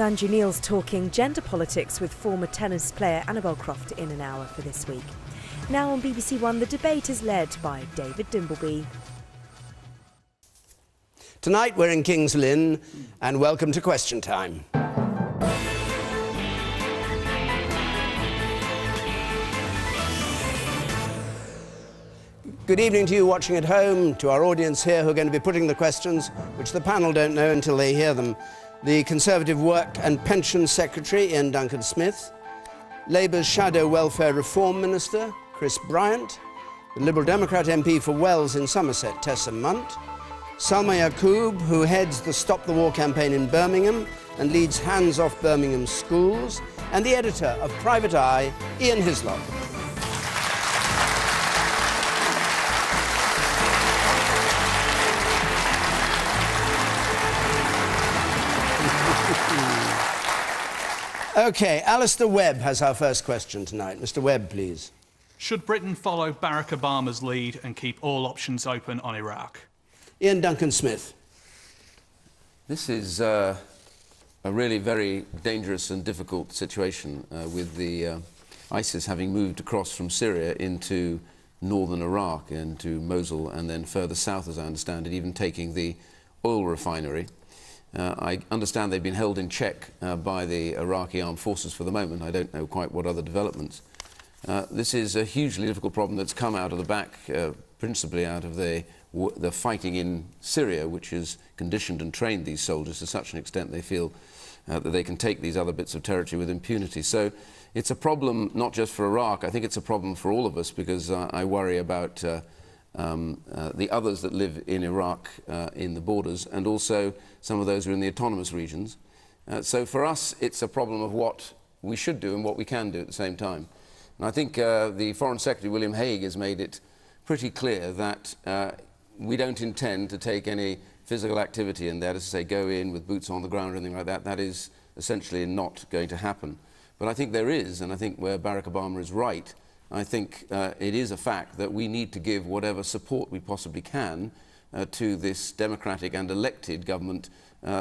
Sanju Neil's talking gender politics with former tennis player Annabel Croft in an hour for this week. Now on BBC One, the debate is led by David Dimbleby. Tonight we're in King's Lynn, and welcome to Question Time. Good evening to you watching at home, to our audience here who are going to be putting the questions, which the panel don't know until they hear them. The Conservative Work and Pensions Secretary, Iain Duncan Smith, Labour's Shadow Welfare Reform Minister, Chris Bryant, the Liberal Democrat MP for Wells in Somerset, Tessa Munt, Salma Yaqoob, who heads the Stop the War campaign in Birmingham and leads Hands Off Birmingham Schools, and the editor of Private Eye, Iain Hislop. OK, Alistair Webb has our first question tonight. Mr. Webb, please. Should Britain follow Barack Obama's lead and keep all options open on Iraq? Iain Duncan Smith. This is a really very dangerous and difficult situation with the ISIS having moved across from Syria into northern Iraq, into Mosul, and then further south, as I understand it, even taking the oil refinery. I understand they've been held in check by the Iraqi armed forces for the moment. I don't know quite what other developments. This is a hugely difficult problem that's come out of the back, principally out of the fighting in Syria, which has conditioned and trained these soldiers to such an extent they feel that they can take these other bits of territory with impunity. So it's a problem not just for Iraq. I think it's a problem for all of us, because I worry about the others that live in Iraq in the borders, and also some of those who are in the autonomous regions. So for us, it's a problem of what we should do and what we can do at the same time. And I think the Foreign Secretary, William Hague, has made it pretty clear that we don't intend to take any physical activity in there, as to say, go in with boots on the ground or anything like that. That is essentially not going to happen. But I think there is, and I think where Barack Obama is right, I think it is a fact that we need to give whatever support we possibly can to this democratic and elected government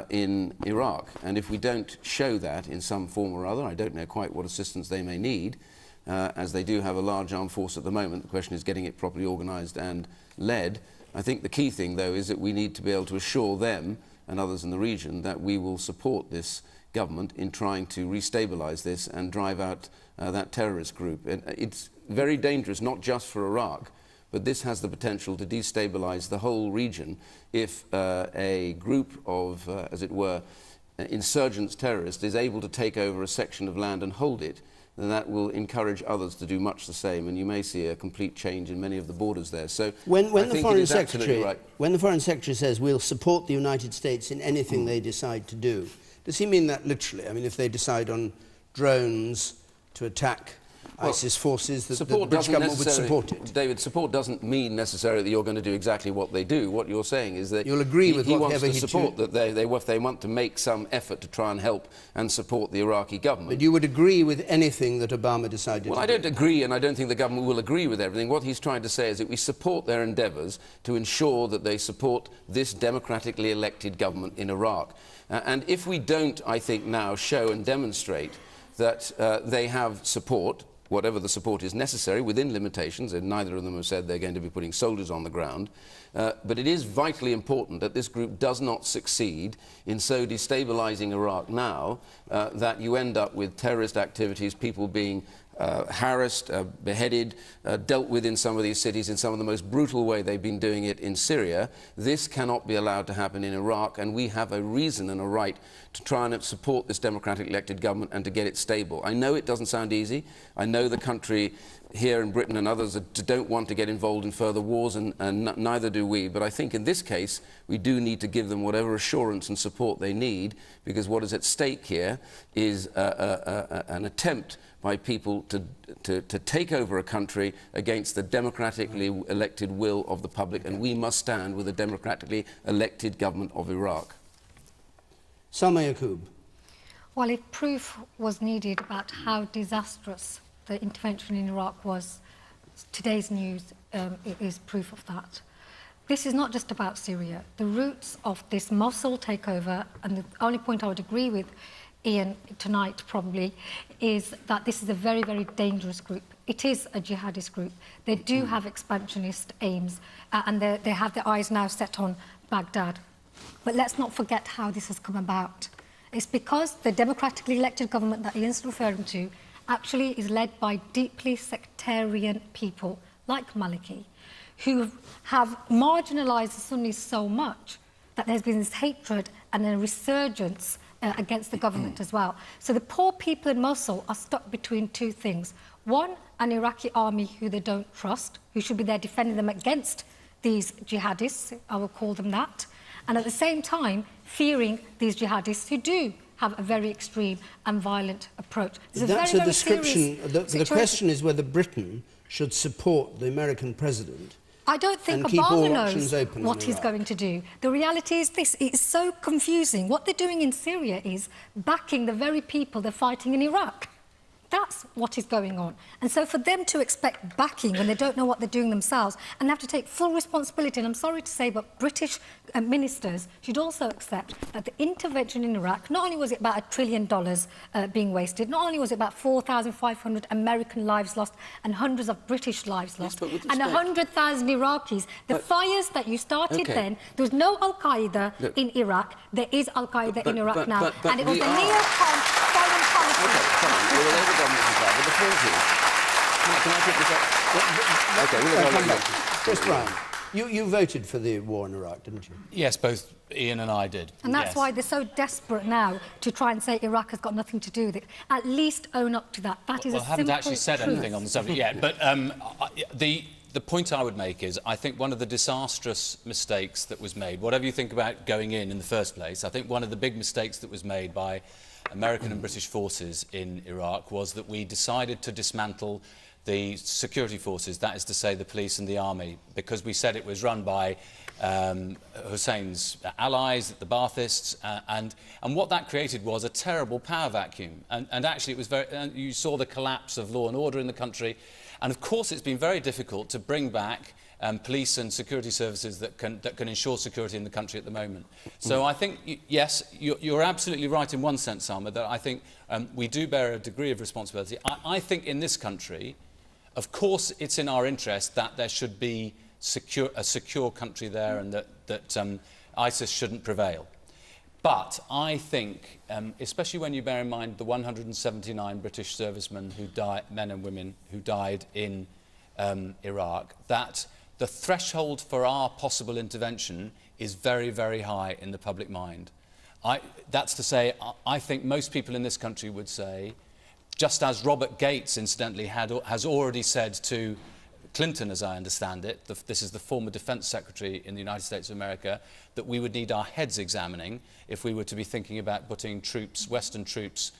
in Iraq. And if we don't show that in some form or other, I don't know quite what assistance they may need, as they do have a large armed force at the moment. The question is getting it properly organised and led. I think the key thing, though, is that we need to be able to assure them and others in the region that we will support this government in trying to restabilise this and drive out that terrorist group. And it's very dangerous, not just for Iraq, but this has the potential to destabilise the whole region if a group of, as it were, insurgents, terrorists, is able to take over a section of land and hold it. Then that will encourage others to do much the same, and you may see a complete change in many of the borders there. So when the Foreign Secretary says we'll support the United States in anything they decide to do, does he mean that literally? I mean, if they decide on drones to attack ISIS forces, the British government would support it? David, support doesn't mean necessarily that you're going to do exactly what they do. What you're saying is that you'll agree with he wants to he support that if they want to make some effort to try and help and support the Iraqi government. But you would agree with anything that Obama decided to do? Well, I don't agree, and I don't think the government will agree with everything. What he's trying to say is that we support their endeavours to ensure that they support this democratically elected government in Iraq. And if we don't, I think, now show and demonstrate that they have support, whatever the support is necessary, within limitations, and neither of them have said they're going to be putting soldiers on the ground. But it is vitally important that this group does not succeed in so destabilising Iraq now that you end up with terrorist activities, people being harassed, beheaded, dealt with in some of these cities in some of the most brutal way they've been doing it in Syria. This cannot be allowed to happen in Iraq, and we have a reason and a right to try and support this democratically elected government and to get it stable. I know it doesn't sound easy. I know the country here in Britain and others don't want to get involved in further wars, and neither do we. But I think in this case, we do need to give them whatever assurance and support they need, because what is at stake here is an attempt by people to take over a country against the democratically elected will of the public, and we must stand with the democratically elected government of Iraq. Salma Yaqoob. Well, if proof was needed about how disastrous the intervention in Iraq was, today's news is proof of that. This is not just about Syria. The roots of this Mosul takeover, and the only point I would agree with Iain tonight probably, is that this is a very, very dangerous group. It is a jihadist group. They do have expansionist aims, and they have their eyes now set on Baghdad. But let's not forget how this has come about. It's because the democratically elected government that Iain's referring to actually is led by deeply sectarian people like Maliki, who have marginalised the Sunnis so much that there's been this hatred and a resurgence against the government as well. So the poor people in Mosul are stuck between two things. One, an Iraqi army who they don't trust, who should be there defending them against these jihadists, I will call them that, and at the same time fearing these jihadists who do have a very extreme and violent approach. That's a description. The question is whether Britain should support the American president. I don't think Obama knows what he's going to do. The reality is this, it's so confusing. What they're doing in Syria is backing the very people they're fighting in Iraq. That's what is going on. And so for them to expect backing when they don't know what they're doing themselves and have to take full responsibility, and I'm sorry to say, but British ministers should also accept that the intervention in Iraq, not only was it about $1 trillion being wasted, not only was it about 4,500 American lives lost and hundreds of British lives lost, and 100,000 Iraqis. The fires that you started then, there was no Al-Qaeda in Iraq. There is Al-Qaeda in Iraq now. And it was the neocon foreign policy. Okay, fine. We're all over government as well, but the point is... Can I pick this up? Okay, we'll come back. Just Bryant. You voted for the war in Iraq, didn't you? Yes, both Iain and I did. And that's why they're so desperate now to try and say Iraq has got nothing to do with it. At least own up to that. That is a simple truth. I haven't actually said anything on the subject yet, but the point I would make is I think one of the disastrous mistakes that was made, whatever you think about going in the first place, I think one of the big mistakes that was made by American and British forces in Iraq was that we decided to dismantle the security forces, that is to say the police and the army, because we said it was run by Hussein's allies, the Baathists, and what that created was a terrible power vacuum. And actually it was you saw the collapse of law and order in the country. And of course it's been very difficult to bring back police and security services that can ensure security in the country at the moment. So I think, yes, you're absolutely right in one sense, Salma, that I think we do bear a degree of responsibility. I think in this country, of course it's in our interest that there should be a secure country there and that ISIS shouldn't prevail. But I think, especially when you bear in mind the 179 British servicemen who died, men and women who died in Iraq, that the threshold for our possible intervention is very, very high in the public mind. That's to say, I think most people in this country would say, just as Robert Gates, incidentally, has already said to Clinton, as I understand it, this is the former Defence Secretary in the United States of America, that we would need our heads examining if we were to be thinking about putting troops, Western troops,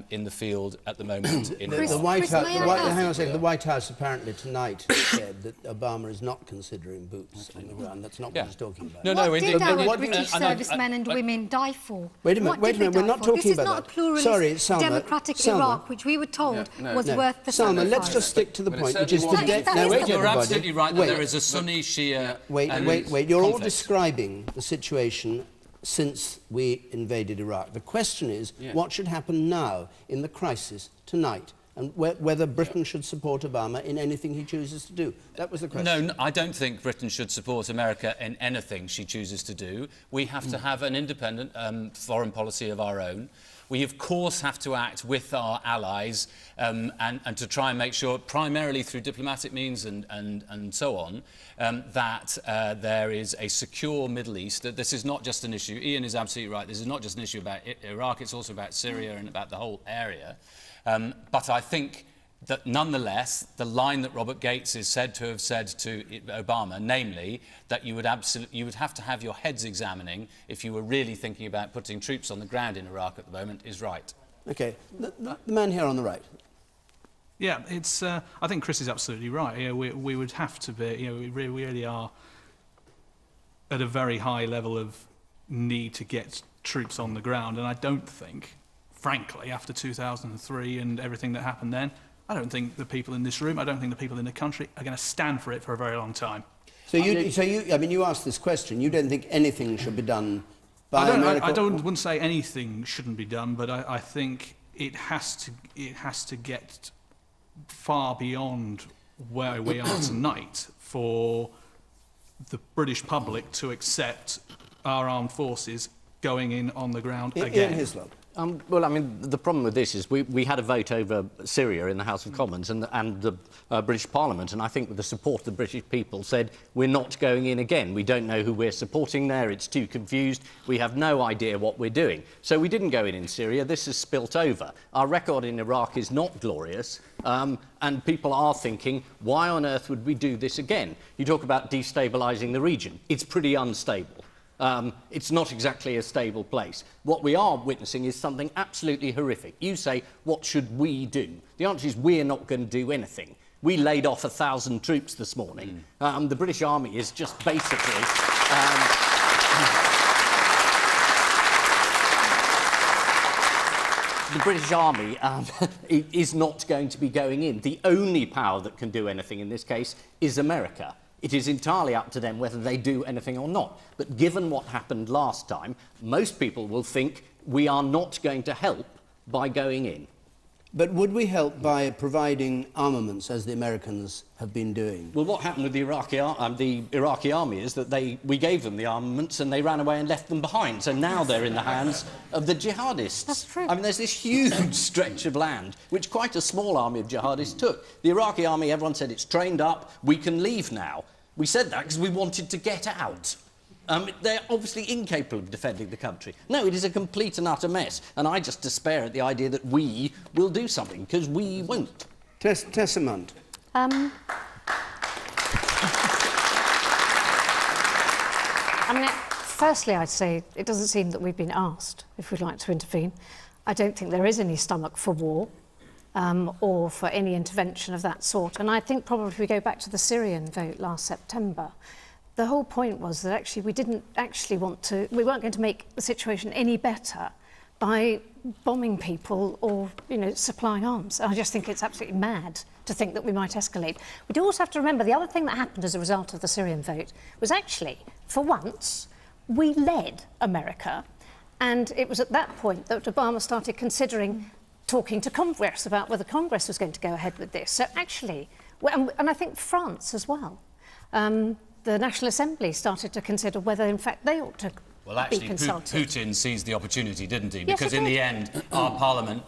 in the field at the moment in Iraq. The White House, hang on a second. The White House apparently tonight said that Obama is not considering boots on the ground. That's not what he's talking about. What did our British servicemen and women die for? Wait a minute, we're not talking about that. This is not a pluralist, democratic Iraq, which we were told was worth the sacrifice. Salma, let's just stick to the point, which is today. You're absolutely right that there is a Sunni Shia. Wait. You're all describing the situation since we invaded Iraq. The question is, what should happen now in the crisis tonight, and whether Britain should support Obama in anything he chooses to do. That was the question. No, I don't think Britain should support America in anything she chooses to do. We have to have an independent foreign policy of our own. We, of course, have to act with our allies and to try and make sure, primarily through diplomatic means and so on, that there is a secure Middle East. That this is not just an issue. Iain is absolutely right. This is not just an issue about Iraq. It's also about Syria and about the whole area. But I think that nonetheless, the line that Robert Gates is said to have said to Obama, namely that you would have to have your heads examining if you were really thinking about putting troops on the ground in Iraq at the moment, is right. Okay, the man here on the right. Yeah, it's. I think Chris is absolutely right. You know, we would have to be. You know, we really are at a very high level of need to get troops on the ground, and I don't think, frankly, after 2003 and everything that happened then, I don't think the people in this room, I don't think the people in the country are going to stand for it for a very long time. So you asked this question. You don't think anything should be done by America? I wouldn't say anything shouldn't be done, but I think it has to get far beyond where we are tonight for the British public to accept our armed forces going in on the ground again. Iain Hislop. Well, I mean, the problem with this is we had a vote over Syria in the House of Commons and the British Parliament, and I think with the support of the British people said, we're not going in again. We don't know who we're supporting there. It's too confused. We have no idea what we're doing. So we didn't go in Syria. This has spilt over. Our record in Iraq is not glorious, and people are thinking, why on earth would we do this again? You talk about destabilising the region. It's pretty unstable. It's not exactly a stable place. What we are witnessing is something absolutely horrific. You say, what should we do? The answer is we're not going to do anything. We laid off 1,000 troops this morning. The British Army is just basically... the British Army is not going to be going in. The only power that can do anything in this case is America. It is entirely up to them whether they do anything or not. But given what happened last time, most people will think we are not going to help by going in. But would we help by providing armaments, as the Americans have been doing? Well, what happened with the Iraqi army is that we gave them the armaments and they ran away and left them behind. So now they're in the hands of the jihadists. That's true. I mean, there's this huge stretch of land which quite a small army of jihadists took. The Iraqi army, everyone said it's trained up, we can leave now. We said that because we wanted to get out. They're obviously incapable of defending the country. No, it is a complete and utter mess. And I just despair at the idea that we will do something, because we won't. Tessa Munt. I mean, firstly, I'd say it doesn't seem that we've been asked if we'd like to intervene. I don't think there is any stomach for war or for any intervention of that sort. And I think probably if we go back to the Syrian vote last September, the whole point was that actually we weren't going to make the situation any better by bombing people or, supplying arms. I just think it's absolutely mad to think that we might escalate. We do also have to remember the other thing that happened as a result of the Syrian vote was actually, for once, we led America, and it was at that point that Obama started considering talking to Congress about whether Congress was going to go ahead with this. So actually, and I think France as well, the National Assembly started to consider whether, in fact, they ought to be consulted. Putin seized the opportunity, didn't he? Yes, Because in the end, our parliament,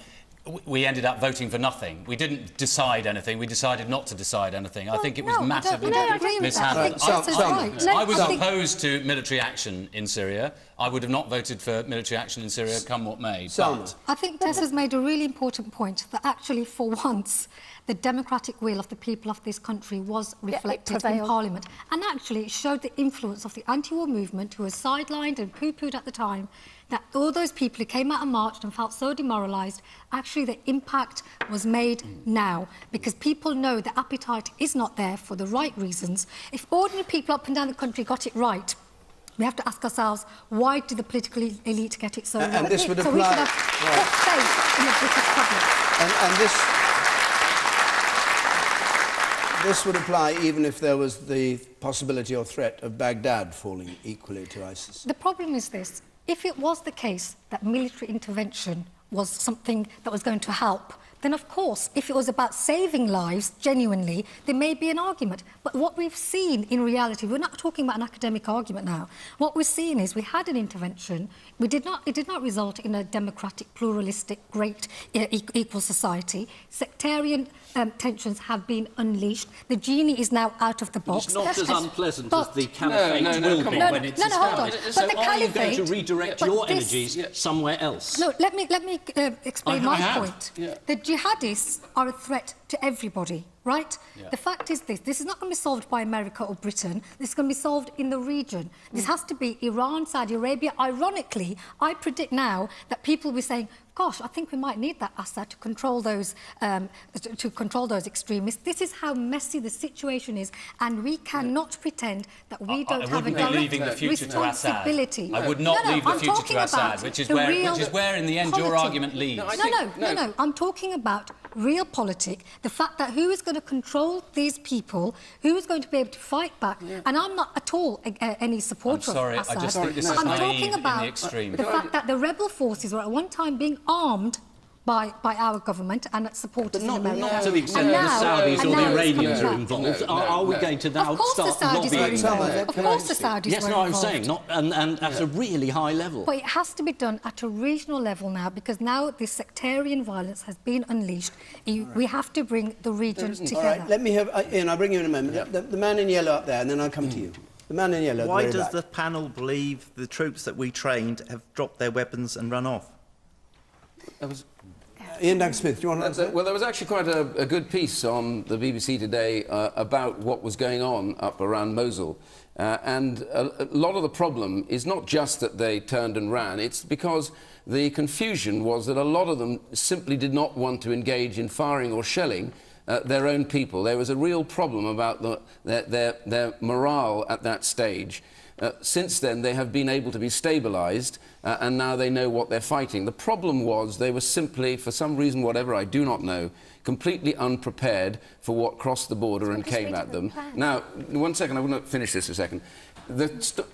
we ended up voting for nothing. We didn't decide anything. We decided not to decide anything. I think it was massively mishandled. I was opposed to military action in Syria. I would have not voted for military action in Syria, come what may. Salma. I think Tessa's made a really important point that actually, for once, the democratic will of the people of this country was reflected in Parliament. And actually, it showed the influence of the anti-war movement, who was sidelined and poo-pooed at the time, that all those people who came out and marched and felt so demoralised, actually the impact was made now, because people know the appetite is not there for the right reasons. If ordinary people up and down the country got it right, we have to ask ourselves, why did the political elite get it so wrong? And this would so apply... we should have faith in the British public. And this would apply even if there was the possibility or threat of Baghdad falling equally to ISIS. The problem is this. If it was the case that military intervention was something that was going to help, then of course, if it was about saving lives, genuinely, there may be an argument. But what we've seen in reality, we're not talking about an academic argument now. What we're seeing is we had an intervention. It did not result in a democratic, pluralistic, great, equal society. Sectarian tensions have been unleashed. The genie is now out of the box. It's not as unpleasant as the caliphate will be when it's established. Hold on. So are you going to redirect your energies somewhere else? No, let me explain my point. Yeah. The jihadists are a threat to everybody, right? Yeah. The fact is this is not going to be solved by America or Britain. This is going to be solved in the region. This has to be Iran, Saudi Arabia. Ironically, I predict now that people will be saying, gosh, I think we might need that Assad to control those extremists. This is how messy the situation is, and we cannot pretend that we don't have a direct responsibility. I would not leave the future to Assad, which is where in the end your argument leads. No. I'm talking about realpolitik, the fact that who is going to control these people, who is going to be able to fight back, and I'm not at all any supporter I'm sorry, of Assad. I just think this is I'm naive talking in the about extreme. the fact that the rebel forces were at one time being armed by our government and its supporters in America. Not to the extent And that now- the Saudis and or now the it's Iranians coming are back. involved. No, Are we going to now Of course the start Saudis were lobbying? involved. Of Can I course the speak? Saudis Yes, were no, I'm involved. saying, not, and at a really high level. But it has to be done at a regional level now, because now this sectarian violence has been unleashed. We have to bring the region together. All right, let me have... Ian, I'll bring you in a moment. The man in yellow up there, and then I'll come to you. The man in yellow at the Why very does back. the panel believe the troops that we trained have dropped their weapons and run off? Ian Duncan Smith, do you want to answer? Well, there was actually quite a good piece on the BBC today about what was going on up around Mosul. And a lot of the problem is not just that they turned and ran, it's because the confusion was that a lot of them simply did not want to engage in firing or shelling their own people. There was a real problem about their morale at that stage. Since then, they have been able to be stabilised, and now they know what they're fighting. The problem was they were simply, for some reason, whatever, I do not know, completely unprepared for what crossed the border and came at them. Now, 1 second, I want to finish this a second. The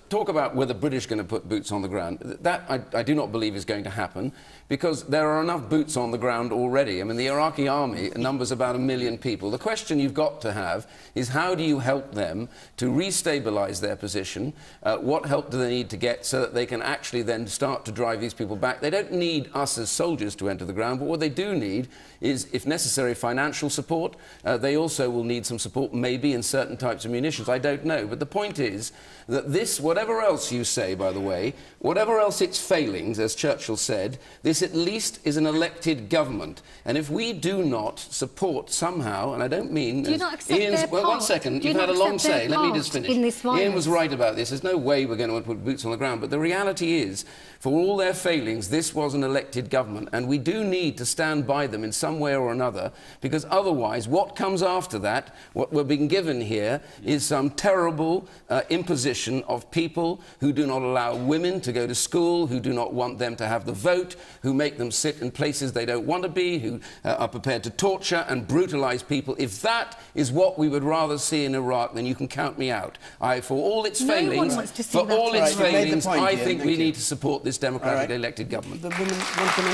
talk about whether the British are going to put boots on the ground, that I do not believe is going to happen, because there are enough boots on the ground already. I mean, the Iraqi army numbers about 1 million people. The question you've got to have is how do you help them to restabilise their position? What help do they need to get so that they can actually then start to drive these people back? They don't need us as soldiers to enter the ground, but what they do need is, if necessary, financial support. They also will need some support, maybe in certain types of munitions. I don't know. But the point is that this, whatever else you say, by the way, whatever else its failings, as Churchill said, this at least is an elected government. And if we do not support somehow, and I don't mean... Do you not accept Ian's, their well, part? 1 second, Do you you've had a not long accept their say. Let me part just finish. in this Ian violence? was right about this. There's no way we're going to put boots on the ground. But the reality is, for all their failings, this was an elected government. And we do need to stand by them in some way or another, because otherwise, what comes after that, what we're being given here, is some terrible imposition of people who do not allow women to go to school, who do not want them to have the vote, who make them sit in places they don't want to be, who are prepared to torture and brutalise people. If that is what we would rather see in Iraq, then you can count me out. For all its No one failings, wants to see for that. all its Right, you've made the failings, point, I Ian. think Thank we you. need to support this democratically All right. elected government. The woman want to come in?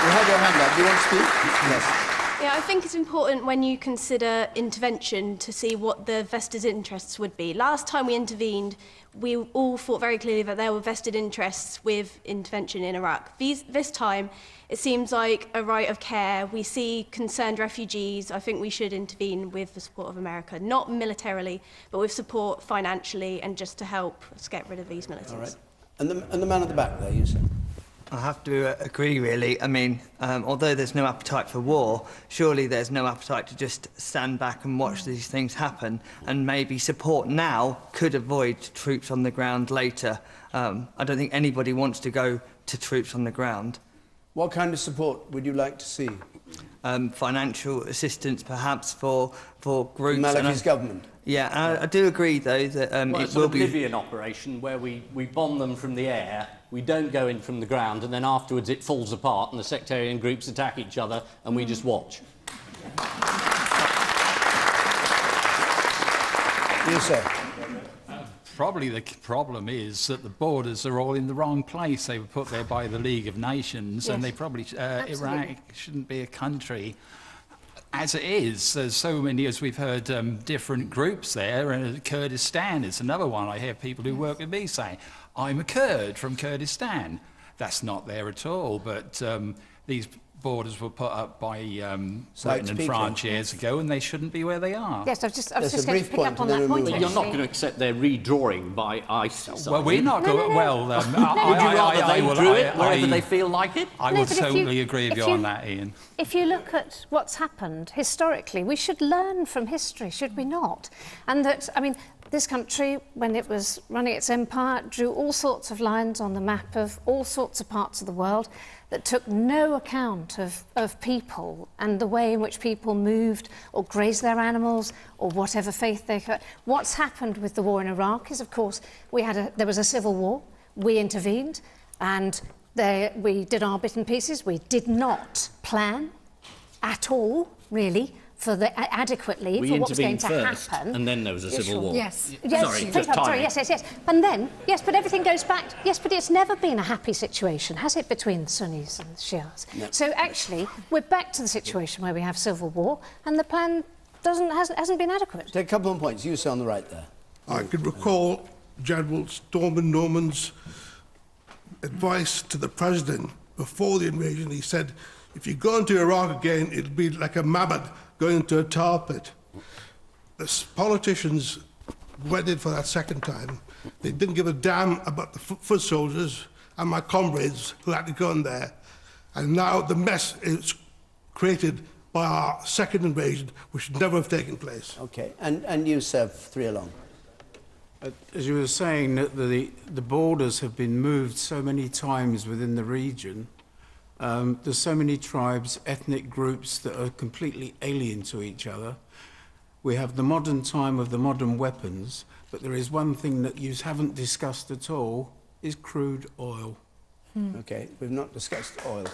You had your hand up. Do you want to speak? Yes. Yeah, I think it's important when you consider intervention to see what the vested interests would be. Last time we intervened, we all thought very clearly that there were vested interests with intervention in Iraq. This time, it seems like a right of care. We see concerned refugees. I think we should intervene with the support of America, not militarily, but with support financially and just to help us get rid of these militants. All right. And the man at the back there, you said. I have to agree, really. I mean, although there's no appetite for war, surely there's no appetite to just stand back and watch these things happen, and maybe support now could avoid troops on the ground later. I don't think anybody wants to go to troops on the ground. What kind of support would you like to see? Financial assistance, perhaps, for groups. Malachi's government? Yeah, and I do agree, though, that Well, it it's will an be... Libyan operation where we bomb them from the air, we don't go in from the ground, and then afterwards it falls apart and the sectarian groups attack each other and we just watch. You say. Probably the problem is that the borders are all in the wrong place. They were put there by the League of Nations, and they probably Iraq shouldn't be a country. As it is, there's so many, as we've heard, different groups there. Kurdistan is another one. I hear people who work with me say, I'm a Kurd from Kurdistan. That's not there at all, but these borders were put up by Britain and France years ago, and they shouldn't be where they are. Yes, I was just going to pick up on that point. But you're not going to accept their redrawing by ISIS. Well, we're not going. Well, would you rather they drew it wherever they feel like it? I would totally agree with you on that, Ian. If you look at what's happened historically, we should learn from history, should we not? And that, I mean, this country, when it was running its empire, drew all sorts of lines on the map of all sorts of parts of the world that took no account of people and the way in which people moved or grazed their animals or whatever faith they had. What's happened with the war in Iraq is, of course, there was a civil war, we intervened, and We did our bit and pieces. We did not plan at all, really, adequately we for what was going to first, happen. and then there was a civil war. Yes. Sorry, just timing. Yes. And then, yes, but everything goes back. Yes, but it's never been a happy situation, has it, between the Sunnis and the Shias? No. So actually, we're back to the situation where we have civil war, and the plan hasn't been adequate. Take a couple more points. You say on the right there. I can recall General Stormin Norman's advice to the president before the invasion. He said, if you go into Iraq again, it'll be like a mammoth going into a tar pit. The politicians waited for that second time. They didn't give a damn about the foot soldiers and my comrades who had to go in there. And now the mess is created by our second invasion, which should never have taken place. OK. And you, Sir, 3 along. As you were saying, the borders have been moved so many times within the region. There's so many tribes, ethnic groups that are completely alien to each other. We have the modern time of the modern weapons, but there is one thing that you haven't discussed at all, is crude oil. OK, we've not discussed oil.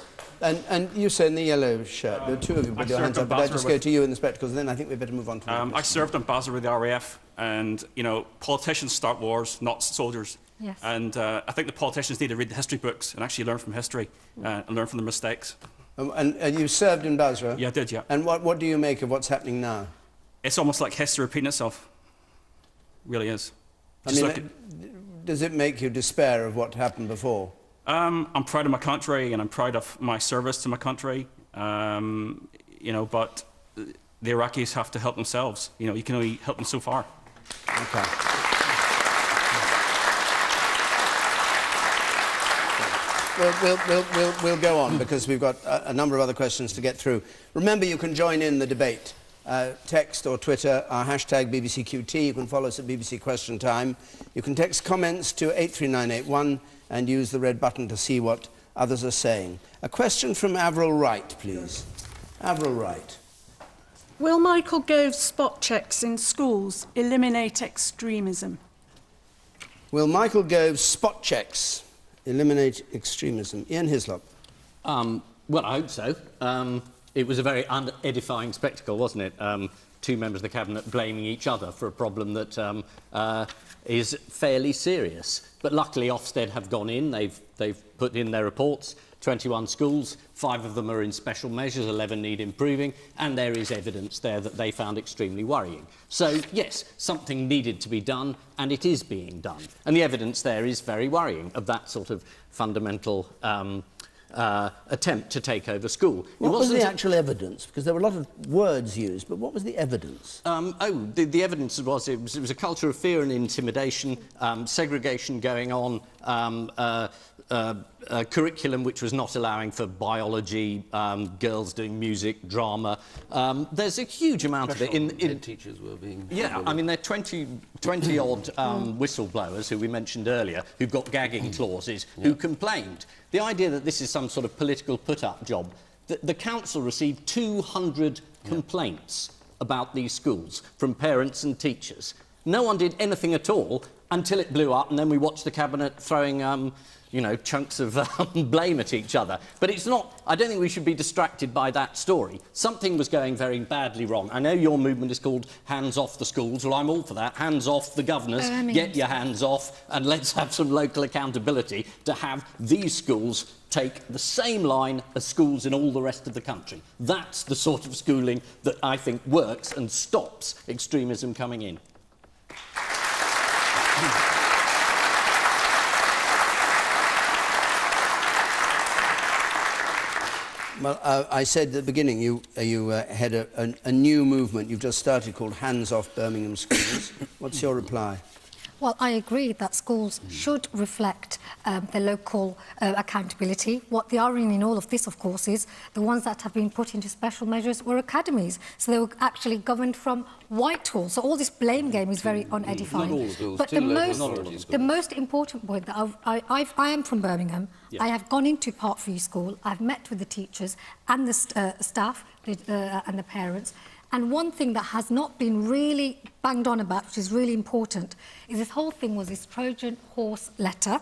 And you, sir, in the yellow shirt, the two of you put your hands up, but I just go to you in the spectacles, and then I think we better move on to I served in Basra with the RAF, and, you know, politicians start wars, not soldiers. Yes. And I think the politicians need to read the history books and actually learn from history and learn from their mistakes. And you served in Basra? Yeah, I did, yeah. And what do you make of what's happening now? It's almost like history repeating itself. It really is. Does it make you despair of what happened before? I'm proud of my country, and I'm proud of my service to my country. You know, but the Iraqis have to help themselves. You know, you can only help them so far. Okay. We'll go on, because we've got a number of other questions to get through. Remember, you can join in the debate. Text or Twitter our hashtag BBCQT. You can follow us at BBC Question Time. You can text comments to 83981 and use the red button to see what others are saying. A question from Avril Wright, please. Avril Wright. Will Michael Gove's spot checks in schools eliminate extremism? Will Michael Gove's spot checks eliminate extremism? Iain Hislop. Well, I hope so. It was a very unedifying spectacle, wasn't it? Two members of the Cabinet blaming each other for a problem that is fairly serious. But luckily Ofsted have gone in, they've put in their reports, 21 schools, 5 of them are in special measures, 11 need improving, and there is evidence there that they found extremely worrying. So, yes, something needed to be done, and it is being done. And the evidence there is very worrying of that sort of fundamental attempt to take over school. What was the actual evidence? Because there were a lot of words used, but what was the evidence? The evidence was it was a culture of fear and intimidation, segregation going on, a curriculum which was not allowing for biology, girls doing music, drama. There's a huge amount of it. In teachers were being... Yeah, I mean, there are 20-odd whistleblowers, who we mentioned earlier, who've got gagging clauses, who complained. The idea that this is some sort of political put-up job, the council received 200 complaints about these schools from parents and teachers. No one did anything at all until it blew up, and then we watched the Cabinet throwing you know, chunks of blame at each other. But it's not... I don't think we should be distracted by that story. Something was going very badly wrong. I know your movement is called Hands Off the Schools. Well, I'm all for that. Hands off the governors. Get your hands off, and let's have some local accountability to have these schools take the same line as schools in all the rest of the country. That's the sort of schooling that I think works and stops extremism coming in. Well, I said at the beginning you had a new movement you've just started called Hands Off Birmingham Schools. What's your reply? Well, I agree that schools should reflect the local accountability. What the irony in all of this, of course, is the ones that have been put into special measures were academies. So they were actually governed from Whitehall. So all this blame game is very unedifying. Not all schools, but the most important point that I am from Birmingham. Yeah. I have gone into Parkview School. I've met with the teachers and the staff and the parents. And one thing that has not been really banged on about, which is really important, is this whole thing was this Trojan horse letter,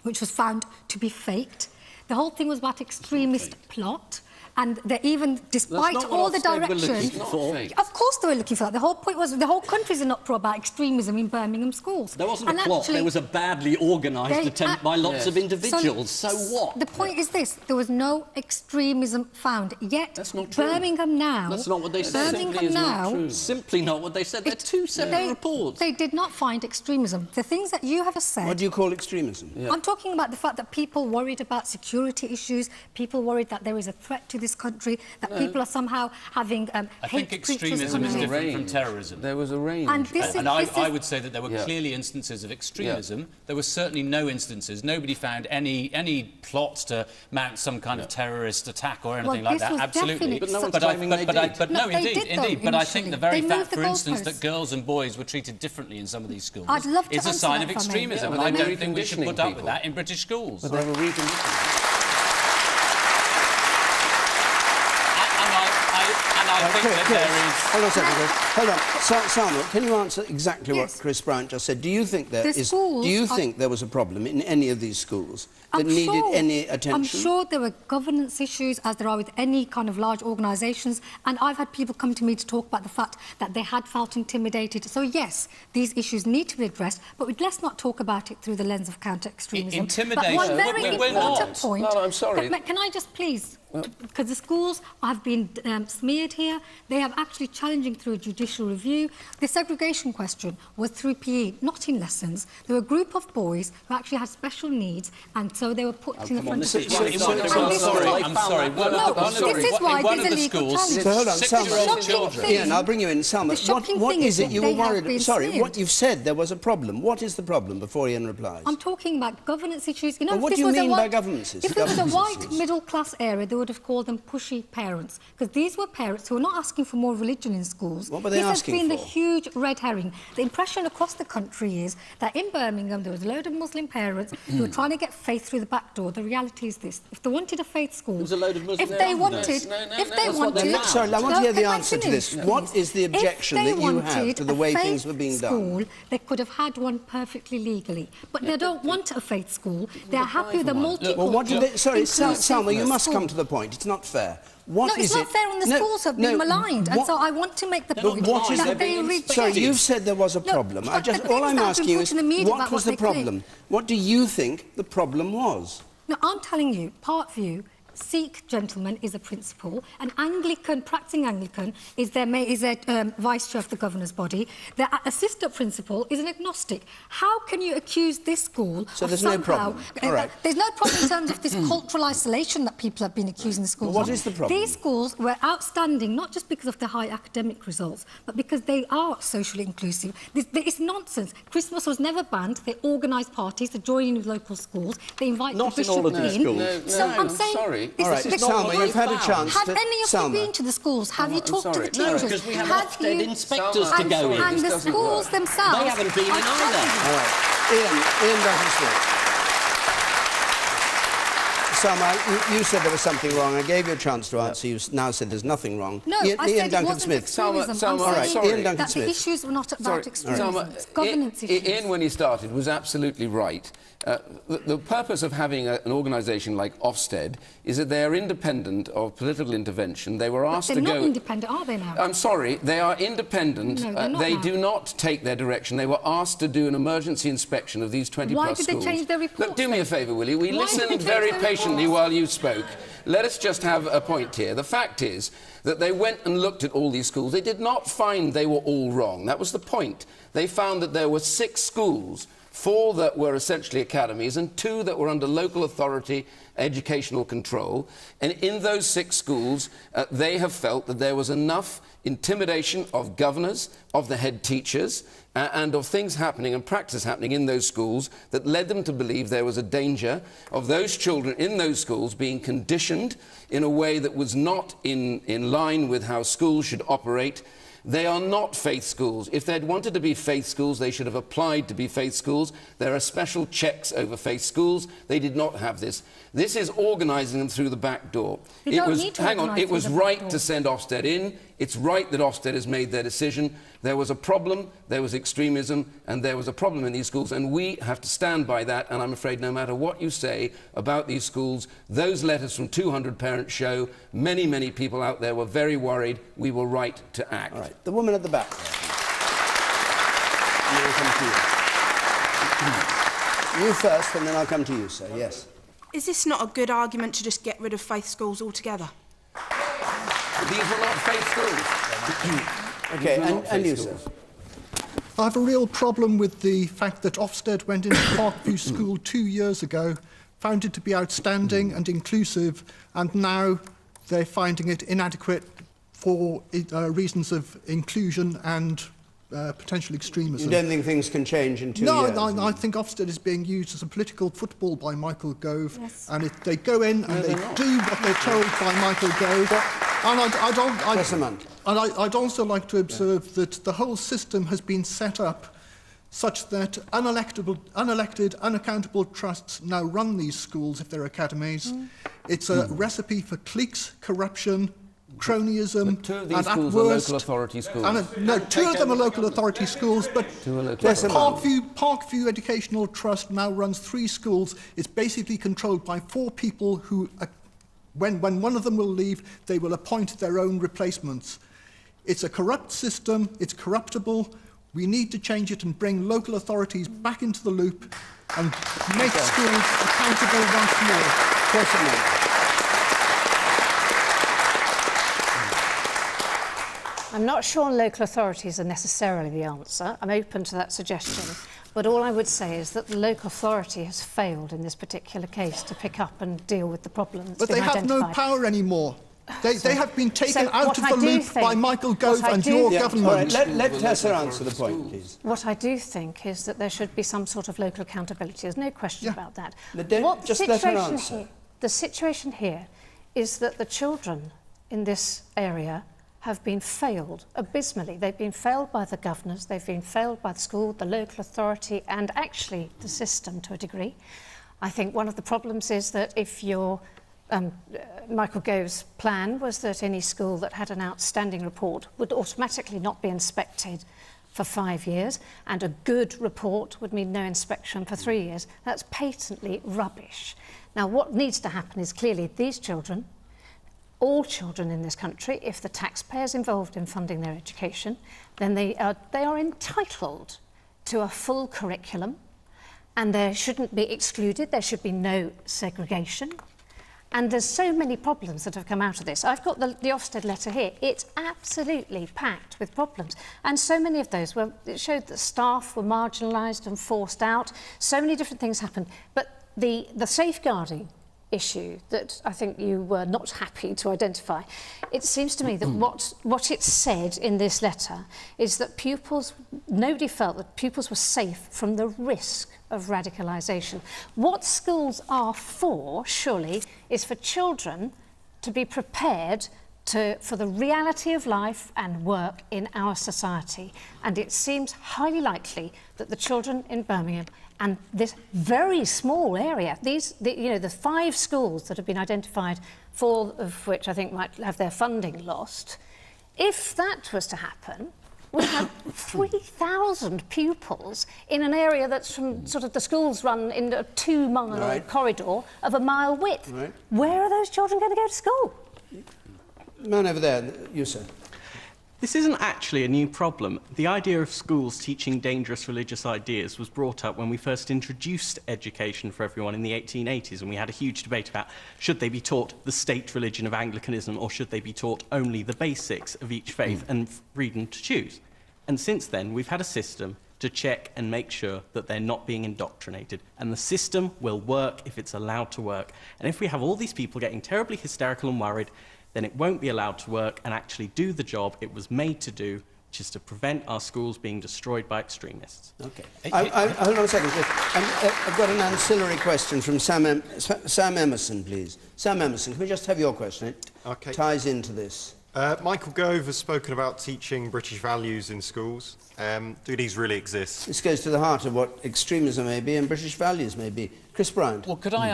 which was found to be faked. The whole thing was about extremist plot. And they even, despite all the direction... Of course they were looking for that. The whole point was the whole country's an uproar about extremism in Birmingham schools. There wasn't a plot, there was a badly organised attempt by lots of individuals. So what? The point is this, there was no extremism found, yet That's not true. Birmingham now... That's not what they said. Birmingham now... Simply not what they said. They're two separate reports. They did not find extremism. The things that you have said... What do you call extremism? I'm talking about the fact that people worried about security issues, people worried that there is a threat to this country, that people are somehow having I think extremism is different from terrorism. There was a range. And I would say that there were clearly instances of extremism. There were certainly no instances. Nobody found any plots to mount some kind of terrorist attack or anything like that. Absolutely. But no one's claiming they did. No, indeed. But I think the very fact, for instance, that girls and boys were treated differently in some of these schools is a sign of extremism. And I don't think we should put up with that in British schools. But they were reconditioning. I think that there is... Hold on a second, Salma, can you answer exactly what Chris Bryant just said? Do you think there was a problem in any of these schools that needed any attention? I'm sure there were governance issues, as there are with any kind of large organisations, and I've had people come to me to talk about the fact that they had felt intimidated. So yes, these issues need to be addressed, but let's not talk about it through the lens of counter-extremism. Intimidation? But one very important point... No, I'm sorry. Can I just please... Because the schools have been smeared here, they have actually challenging through a judicial review. The segregation question was through PE, not in lessons. There were a group of boys who actually had special needs, and so they were put in the front of the class. I'm sorry. This is why there's a legal challenge. So hold on, Salma. Iain, I'll bring you in. Salma, what is it you were worried about? Sorry, what you've said, there was a problem. What is the problem, before Iain replies? I'm talking about governance issues. You know, what do you mean by governance issues? If there was a white middle-class area, they would have called them pushy parents, because these were parents who were not asking for more religion in schools. What were they asking for? This has been the huge red herring. The impression across the country is that in Birmingham there was a load of Muslim parents who were trying to get faith through the back door. The reality is this: if they wanted a faith school, there was a load of Muslim Sorry, I want to hear the answer to this. What is the objection that you have to the way things were being done? They could have had one perfectly legally, but they don't want a faith school. They're happy with a multiple. Sorry, Salma, you must come to the point. It's not fair. It's not fair when the schools have been maligned, and so I want to make the point that they reject. Sorry, you've said there was a problem. All I'm asking you is, what was the problem? What do you think the problem was? No, I'm telling you, part view. Sikh gentleman is a principal. An Anglican, practicing Anglican, is their vice chair of the governor's body. Their assistant principal is an agnostic. How can you accuse this school of there's somehow... no problem. All right. There's no problem in terms of this cultural isolation that people have been accusing the schools of. What is the problem? These schools were outstanding, not just because of their high academic results, but because they are socially inclusive. It's nonsense. Christmas was never banned. They organised parties to join in with local schools. They invite the bishop in. Not in all of the schools. I'm saying... Sorry. All right, Salma, you've had a chance Have any of you been to the schools? Have you talked to the teachers? No, because we have Ofsted inspectors to go in. And the schools themselves... They haven't been in either. All right. Iain Duncan-Smith. Salma, you said there was something wrong. I gave you a chance to answer. You now said there's nothing wrong. No, I said it wasn't extremism. Salma, I'm saying Iain that the issues were not about extremism. It's governance issues. Iain, when he started, was absolutely right. The purpose of having an organisation like Ofsted is that they are independent of political intervention. They were asked to go... They're not independent, are they now? I'm sorry, they are independent. No, they're not they now. do not take their direction. They were asked to do an emergency inspection of these 20-plus schools. Why did they change their reports? Look, do me a favour, will you? We listened very patiently while you spoke. Let us just have a point here. The fact is that they went and looked at all these schools. They did not find they were all wrong. That was the point. They found that there were 6 schools, 4 that were essentially academies and 2 that were under local authority educational control. And in those 6 schools, they have felt that there was enough intimidation of governors, of the head teachers, and of things happening and practice happening in those schools that led them to believe there was a danger of those children in those schools being conditioned in a way that was not in line with how schools should operate. They are not faith schools. If they'd wanted to be faith schools, they should have applied to be faith schools. There are special checks over faith schools. They did not have this. This is organising them through the back door. It was right to send Ofsted in. It's right that Ofsted has made their decision. There was a problem, there was extremism, and there was a problem in these schools, and we have to stand by that. And I'm afraid no matter what you say about these schools, those letters from 200 parents show many, many people out there were very worried. We were right to act. All right, the woman at the back. I'll come to you. You first, and then I'll come to you, sir. Yes. Is this not a good argument to just get rid of faith schools altogether? These were not faith schools. OK, and you, sir. I have a real problem with the fact that Ofsted went into Parkview School 2 years ago, found it to be outstanding and inclusive, and now they're finding it inadequate for reasons of inclusion and potential extremism. You don't think things can change in 2 years? No, I think Ofsted is being used as a political football by Michael Gove, and if they go in and they do what they're told by Michael Gove, and I'd also like to observe that the whole system has been set up such that unelected, unaccountable trusts now run these schools if they're academies. It's a recipe for cliques, corruption, cronyism, but two of these and schools at are worst, local authority schools. No, two of them are local authority schools, but Parkview Educational Trust now runs 3 schools. It's basically controlled by 4 people who, when one of them will leave, they will appoint their own replacements. It's a corrupt system, it's corruptible. We need to change it and bring local authorities back into the loop and make schools accountable once more. I'm not sure local authorities are necessarily the answer. I'm open to that suggestion. But all I would say is that the local authority has failed in this particular case to pick up and deal with the problem that's But been they have identified. no power anymore. They have been taken out of the loop by Michael Gove and your government. Right, let Tessa answer the point, please. What I do think is that there should be some sort of local accountability. There's no question about that. Just let her answer. The situation here is that the children in this area have been failed abysmally. They've been failed by the governors, they've been failed by the school, the local authority, and actually the system to a degree. I think one of the problems is that if you're Michael Gove's plan was that any school that had an outstanding report would automatically not be inspected for 5 years, and a good report would mean no inspection for 3 years. That's patently rubbish. Now, what needs to happen is clearly these children, all children in this country, if the taxpayers involved in funding their education, then they are entitled to a full curriculum, and they shouldn't be excluded. There should be no segregation. And there's so many problems that have come out of this. I've got the Ofsted letter here. It's absolutely packed with problems. And so many of those it showed that staff were marginalised and forced out. So many different things happened. But the safeguarding issue that I think you were not happy to identify, it seems to me that what it said in this letter is that nobody felt that pupils were safe from the risk of radicalisation. What schools are for, surely, is for children to be prepared for the reality of life and work in our society. And it seems highly likely that the children in Birmingham and this very small area, the 5 schools that have been identified, 4 of which I think might have their funding lost, if that was to happen, we have 3,000 pupils in an area that's from sort of the schools run in a 2-mile corridor of a mile width. Right. Where are those children going to go to school? Man over there, you sir. This isn't actually a new problem. The idea of schools teaching dangerous religious ideas was brought up when we first introduced education for everyone in the 1880s, and we had a huge debate about should they be taught the state religion of Anglicanism or should they be taught only the basics of each faith and freedom to choose. And since then, we've had a system to check and make sure that they're not being indoctrinated. And the system will work if it's allowed to work. And if we have all these people getting terribly hysterical and worried, then it won't be allowed to work and actually do the job it was made to do, which is to prevent our schools being destroyed by extremists. OK. Hold on a second. I've got an ancillary question from Sam Emerson, please. Sam Emerson, can we just have your question? It ties into this. Michael Gove has spoken about teaching British values in schools. Do these really exist? This goes to the heart of what extremism may be and British values may be. Chris Bryant. Well, could I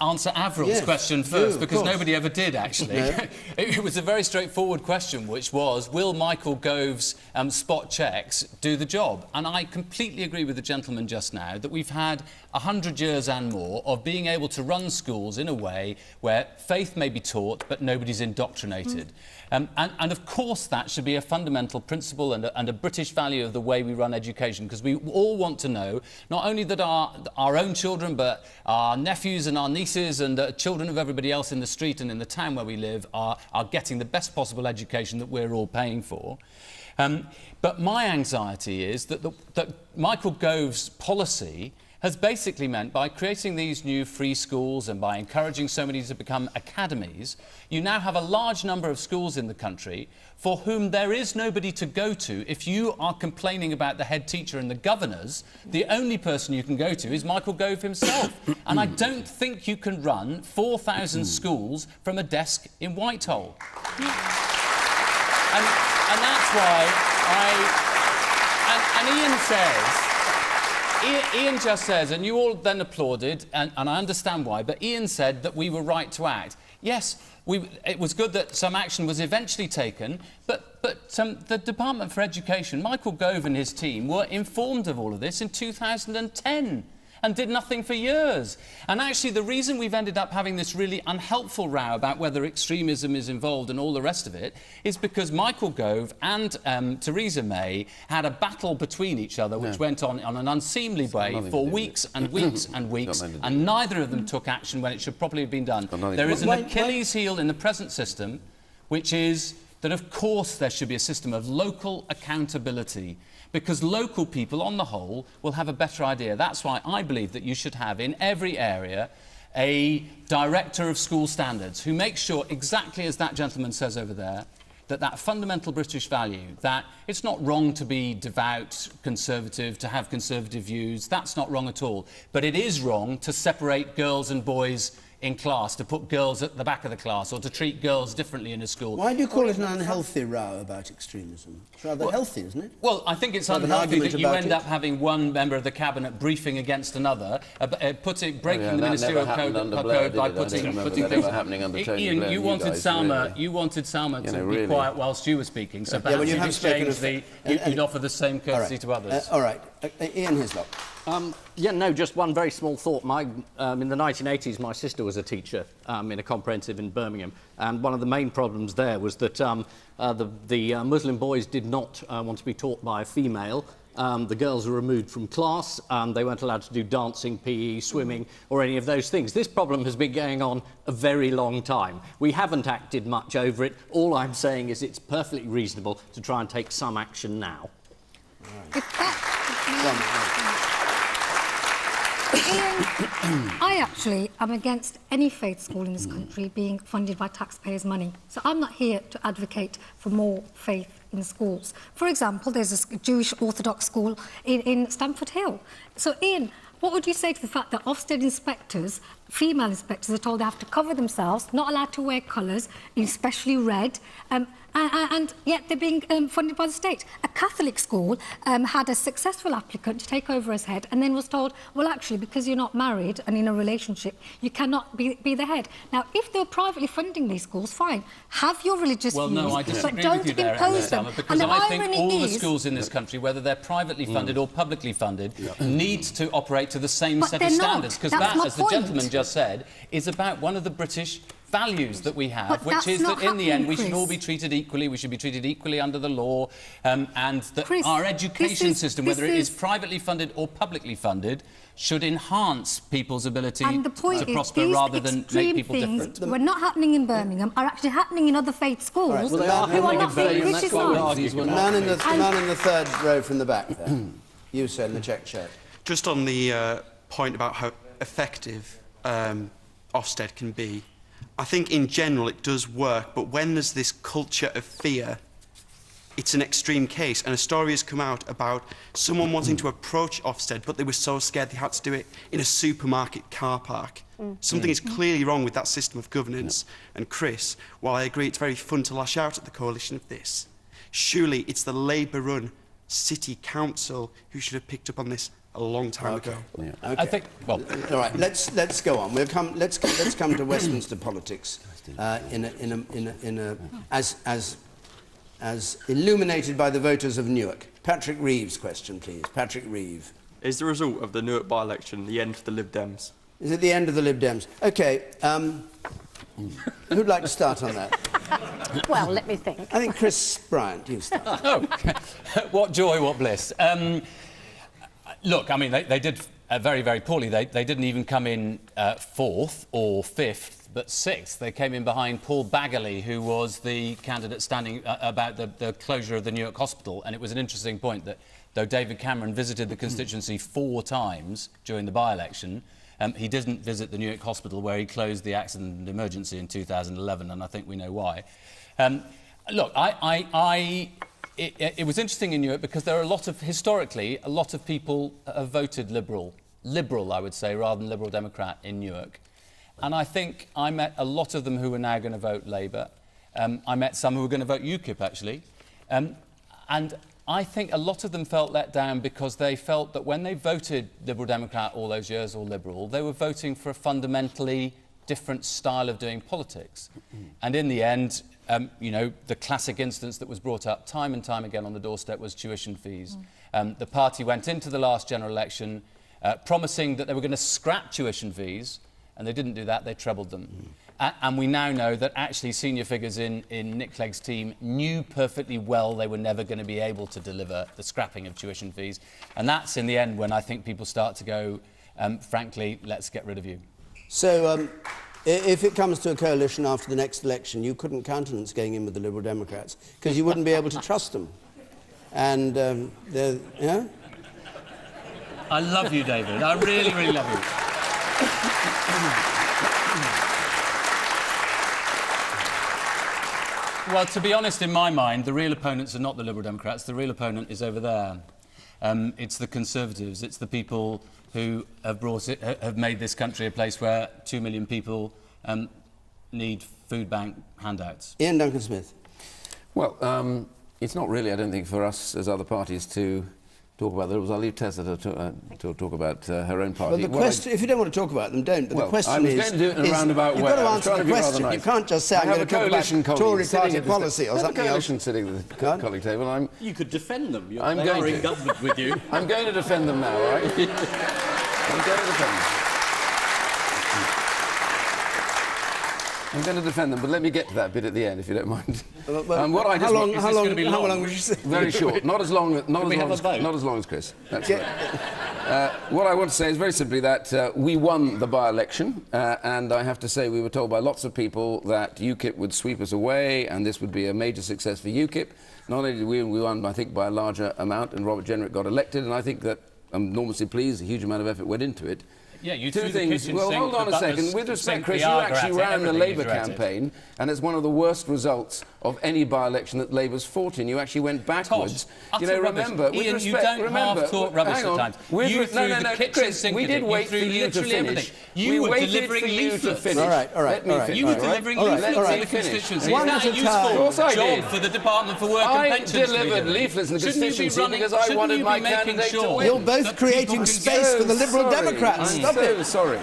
answer Avril's question first? Because nobody ever did, actually. No. It was a very straightforward question, which was, will Michael Gove's spot checks do the job? And I completely agree with the gentleman just now that we've had 100 years and more of being able to run schools in a way where faith may be taught, but nobody's indoctrinated. And of course that should be a fundamental principle and a British value of the way we run education, because we all want to know not only that our own children, but our nephews and our nieces and children of everybody else in the street and in the town where we live are getting the best possible education that we're all paying for. But my anxiety is that Michael Gove's policy has basically meant, by creating these new free schools and by encouraging so many to become academies, you now have a large number of schools in the country for whom there is nobody to go to. If you are complaining about the head teacher and the governors, the only person you can go to is Michael Gove himself. And I don't think you can run 4,000 schools from a desk in Whitehall. And that's why Iain says... Iain just says, and you all then applauded, and I understand why, but Iain said that we were right to act. Yes, it was good that some action was eventually taken, but the Department for Education, Michael Gove and his team, were informed of all of this in 2010 and did nothing for years. And actually, the reason we've ended up having this really unhelpful row about whether extremism is involved and all the rest of it is because Michael Gove and Theresa May had a battle between each other which went on an unseemly way for weeks and weeks and weeks, and neither of them took action when it should probably have been done. There is an Achilles heel in the present system, which is that, of course, there should be a system of local accountability, because local people, on the whole, will have a better idea. That's why I believe that you should have, in every area, a director of school standards who makes sure, exactly as that gentleman says over there, that fundamental British value, that it's not wrong to be devout, conservative, to have conservative views, that's not wrong at all. But it is wrong to separate girls and boys in class, to put girls at the back of the class, or to treat girls differently in a school. Why do you call it an unhealthy row about extremism? It's rather healthy, isn't it? Well, I think it's unhealthy that you end up having one member of the cabinet briefing against another, breaking the ministerial code by putting things... happening under Tony Iain, Blair, you wanted Salma to be quiet whilst you were speaking, so perhaps you'd exchange you'd offer the same courtesy to others. All right. Iain Hislop. Just one very small thought. In the 1980s, my sister was a teacher in a comprehensive in Birmingham, and one of the main problems there was that the Muslim boys did not want to be taught by a female. The girls were removed from class. They weren't allowed to do dancing, PE, swimming, or any of those things. This problem has been going on a very long time. We haven't acted much over it. All I'm saying is it's perfectly reasonable to try and take some action now. Iain, I actually am against any faith school in this country being funded by taxpayers' money. So I'm not here to advocate for more faith in schools. For example, there's a Jewish Orthodox school in Stamford Hill. So, Iain, what would you say to the fact that Ofsted inspectors, female inspectors, are told they have to cover themselves, not allowed to wear colours, especially red, and yet they're being funded by the state? A Catholic school had a successful applicant to take over as head and then was told, well, actually, because you're not married and in a relationship, you cannot be the head. Now, if they're privately funding these schools, fine. Have your religious views, no, I disagree but don't with you there, impose them. Because I think all the schools in this country, whether they're privately funded or publicly funded, need to operate to the same set of standards. Because that, as the gentleman just said, is about one of the British values that we have, which is that in the end we should all be treated equally, we should be treated equally under the law, and that our education system, whether it is privately funded or publicly funded, should enhance people's ability to prosper rather than make people different. Were not happening in Birmingham, are actually happening in other faith schools who are not being criticised. The man in the third row from the back there. You said in the check shirt. Just on the point about how effective Ofsted can be, I think in general it does work, but when there's this culture of fear it's an extreme case, and a story has come out about someone wanting to approach Ofsted, but they were so scared they had to do it in a supermarket car park. Something is clearly wrong with that system of governance. And Chris, while I agree it's very fun to lash out at the coalition of this, surely it's the Labour-run City Council who should have picked up on this a long time ago. Okay. I think, well, all right. Let's go on. Let's come to Westminster politics as illuminated by the voters of Newark. Patrick Reeves' question, please. Patrick Reeve. Is the result of the Newark by-election the end for the Lib Dems? Is it the end of the Lib Dems? OK. Who'd like to start on that? Well, let me think. I think Chris Bryant, you start. Oh, what joy, what bliss. Look, I mean, they did very, very poorly. They didn't even come in 4th or 5th, but 6th. They came in behind Paul Baggerly, who was the candidate standing about the closure of the Newark Hospital. And it was an interesting point that though David Cameron visited the constituency 4 times during the by-election, he didn't visit the Newark Hospital, where he closed the accident and emergency in 2011, and I think we know why. Look, it was interesting in Newark because there are historically, a lot of people have voted Liberal, I would say, rather than Liberal Democrat in Newark. And I think I met a lot of them who are now going to vote Labour. I met some who were going to vote UKIP, actually. And I think a lot of them felt let down because they felt that when they voted Liberal Democrat all those years, or Liberal, they were voting for a fundamentally different style of doing politics. And in the end, you know, the classic instance that was brought up time and time again on the doorstep was tuition fees. The party went into the last general election promising that they were going to scrap tuition fees, and they didn't do that, they trebled them. And we now know that actually senior figures in Nick Clegg's team knew perfectly well they were never going to be able to deliver the scrapping of tuition fees. And that's in the end when I think people start to go, frankly, let's get rid of you. So if it comes to a coalition after the next election, you couldn't countenance going in with the Liberal Democrats because you wouldn't be able to trust them. And, yeah? I love you, David. I really, really love you. Well, to be honest, in my mind, the real opponents are not the Liberal Democrats. The real opponent is over there. It's the Conservatives. It's the people who have made this country a place where 2 million people need food bank handouts. Iain Duncan Smith. Well, it's not really, I don't think, for us as other parties to talk about the Liberals. I'll leave Tessa to talk about her own party. Well, the question, if you don't want to talk about them, don't. But well, the question I was going to do it in a roundabout way. You've got to answer the question. Nice. You can't just say, I'm going to talk about Tory party policy or something else. Coalition sitting at the colleague table. You could defend them. I'm going in government with you. I'm going to defend them now, all right? I'm going to defend them. I'm going to defend them, but let me get to that bit at the end, if you don't mind. How long would you say? Very short. Not as long as Chris. That's right. What I want to say is very simply that we won the by-election, and I have to say we were told by lots of people that UKIP would sweep us away, and this would be a major success for UKIP. Not only did we won, I think, by a larger amount, and Robert Jenrick got elected, and I think that I'm enormously pleased. A huge amount of effort went into it. Yeah, you Two threw things. The kitchen well, sink, hold on a second. With respect, Chris, you actually ran the Labour campaign, and it's one of the worst results of any by-election that Labour's fought in. You actually went backwards. You know, remember, Ian, you don't half-talk rubbish at times. You threw the kitchen sink. We did wait for you to finish. You were delivering leaflets. All right. You were delivering leaflets in the constituency. Is that a useful job for the Department for Work and Pensions? I delivered leaflets in the constituency because I wanted my candidate to win. You're both creating space for the Liberal Democrats. Stop it. I'm so sorry.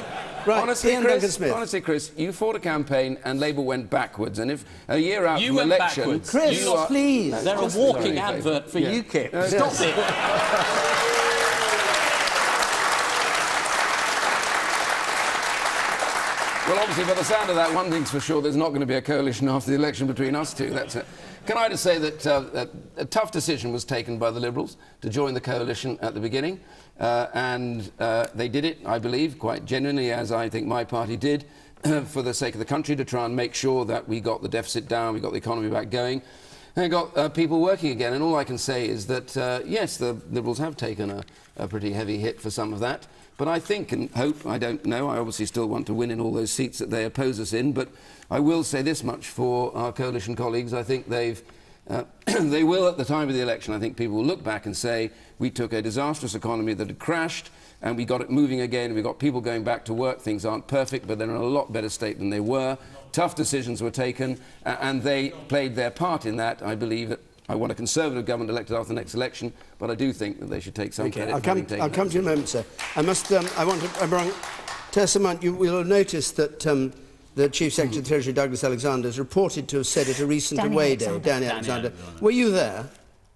Right, honestly, Chris, you fought a campaign and Labour went backwards. And if a year out from election... Chris, please. They're a walking advert for UKIP. Stop it. Well, obviously, by the sound of that, one thing's for sure, there's not going to be a coalition after the election between us two. That's it. Can I just say that a tough decision was taken by the Liberals to join the coalition at the beginning, and they did it, I believe, quite genuinely, as I think my party did, for the sake of the country, to try and make sure that we got the deficit down, we got the economy back going, and got people working again. And all I can say is that, yes, the Liberals have taken a pretty heavy hit for some of that, but I think and hope, I don't know, I obviously still want to win in all those seats that they oppose us in, but I will say this much for our coalition colleagues. I think they've They will, at the time of the election, I think people will look back and say, we took a disastrous economy that had crashed and we got it moving again, we got people going back to work, things aren't perfect, but they're in a lot better state than they were. Tough decisions were taken, and they played their part in that. I believe that I want a Conservative government elected after the next election, but I do think that they should take some credit for having taken I'll come to you in a moment, sir. Tessa Munt, you will have noticed that the Chief Secretary of the Treasury, Douglas Alexander, is reported to have said at a recent away day, Danny Alexander. Were you there?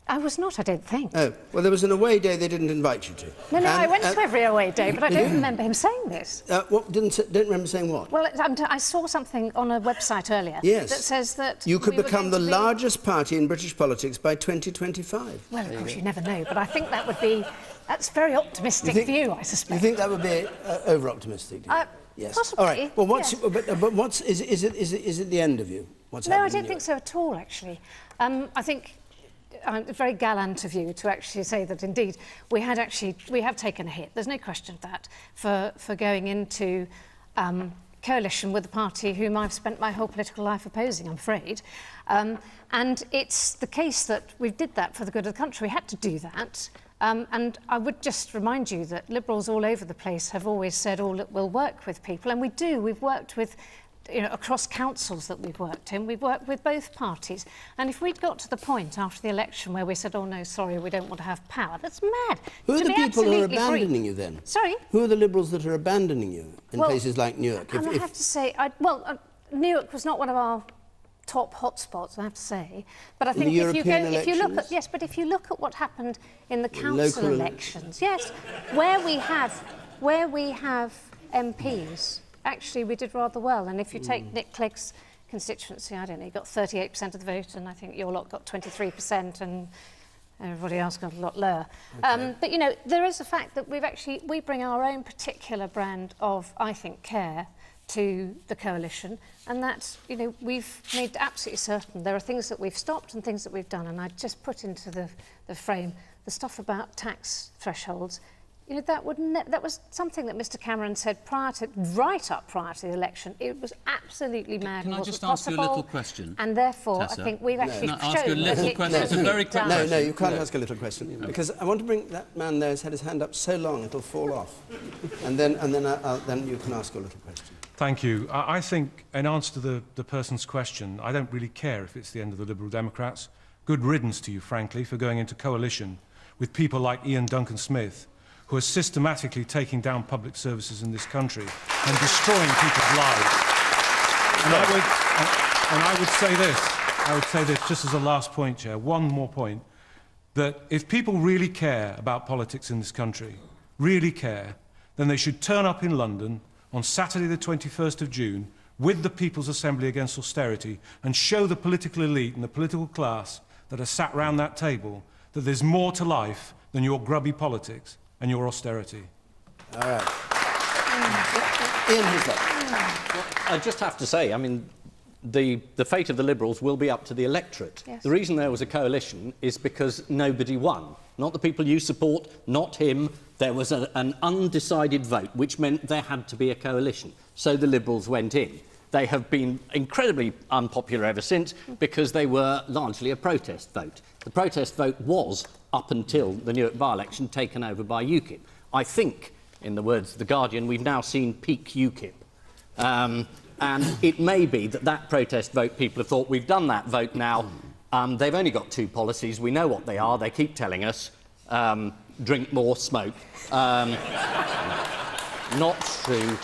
I was not, I don't think. Oh, well, there was an away day they didn't invite you to. No, I went to every away day, but I don't remember him saying this. Don't remember saying what? Well, I saw something on a website earlier that says that you could become the largest party in British politics by 2025. Well, of course, you never know, but I think that would be... That's a very optimistic view, I suspect. You think that would be over-optimistic? Yes. Possibly. All right. Well, yes. Is it the end of you? What's no, I happening don't think so at all, actually. I think it's very gallant of you to actually say that indeed we have taken a hit. There's no question of that for going into coalition with a party whom I've spent my whole political life opposing, I'm afraid. And it's the case that we did that for the good of the country. We had to do that. And I would just remind you that Liberals all over the place have always said, we'll work with people. And we do. We've worked with, across councils that we've worked in, we've worked with both parties. And if we'd got to the point after the election where we said, oh, no, sorry, we don't want to have power, that's mad. Who are the people who are abandoning you then? Sorry? Who are the Liberals that are abandoning you in places like Newark? I have to say, Newark was not one of our top hotspots, I have to say. But I think if you look at what happened in the council elections, yes, where we have MPs, actually we did rather well. And if you take Nick Clegg's constituency, I don't know, he got 38% of the vote, and I think your lot got 23%, and everybody else got a lot lower. Okay. But there is a fact that we bring our own particular brand of, I think, care to the coalition, and that we've made absolutely certain there are things that we've stopped and things that we've done. And I just put into the frame the stuff about tax thresholds. That was something that Mr Cameron said right up prior to the election. It was absolutely mad. Can I just ask you a little question? And therefore, Tessa? I think we've actually shown... Can I ask you a little question? It's a very quick question. No, you can't ask a little question, because I want to bring that man there who's had his hand up so long it'll fall off. and then you can ask a little question. Thank you. I think, in answer to the person's question, I don't really care if it's the end of the Liberal Democrats. Good riddance to you, frankly, for going into coalition with people like Iain Duncan Smith, who are systematically taking down public services in this country and destroying people's lives. And I would say this, just as a last point, Chair, one more point, that if people really care about politics in this country, really care, then they should turn up in London on Saturday the 21st of June with the People's Assembly Against Austerity and show the political elite and the political class that are sat round that table that there's more to life than your grubby politics and your austerity. All right. Iain Hislop. I just have to say, I mean, the fate of the Liberals will be up to the electorate. Yes. The reason there was a coalition is because nobody won. Not the people you support, not him. There was an undecided vote, which meant there had to be a coalition. So the Liberals went in. They have been incredibly unpopular ever since because they were largely a protest vote. The protest vote was, up until the Newark by-election, taken over by UKIP. I think, in the words of The Guardian, we've now seen peak UKIP. And it may be that protest vote, people have thought, we've done that vote now. They've only got two policies. We know what they are. They keep telling us, drink more, smoke. Not true.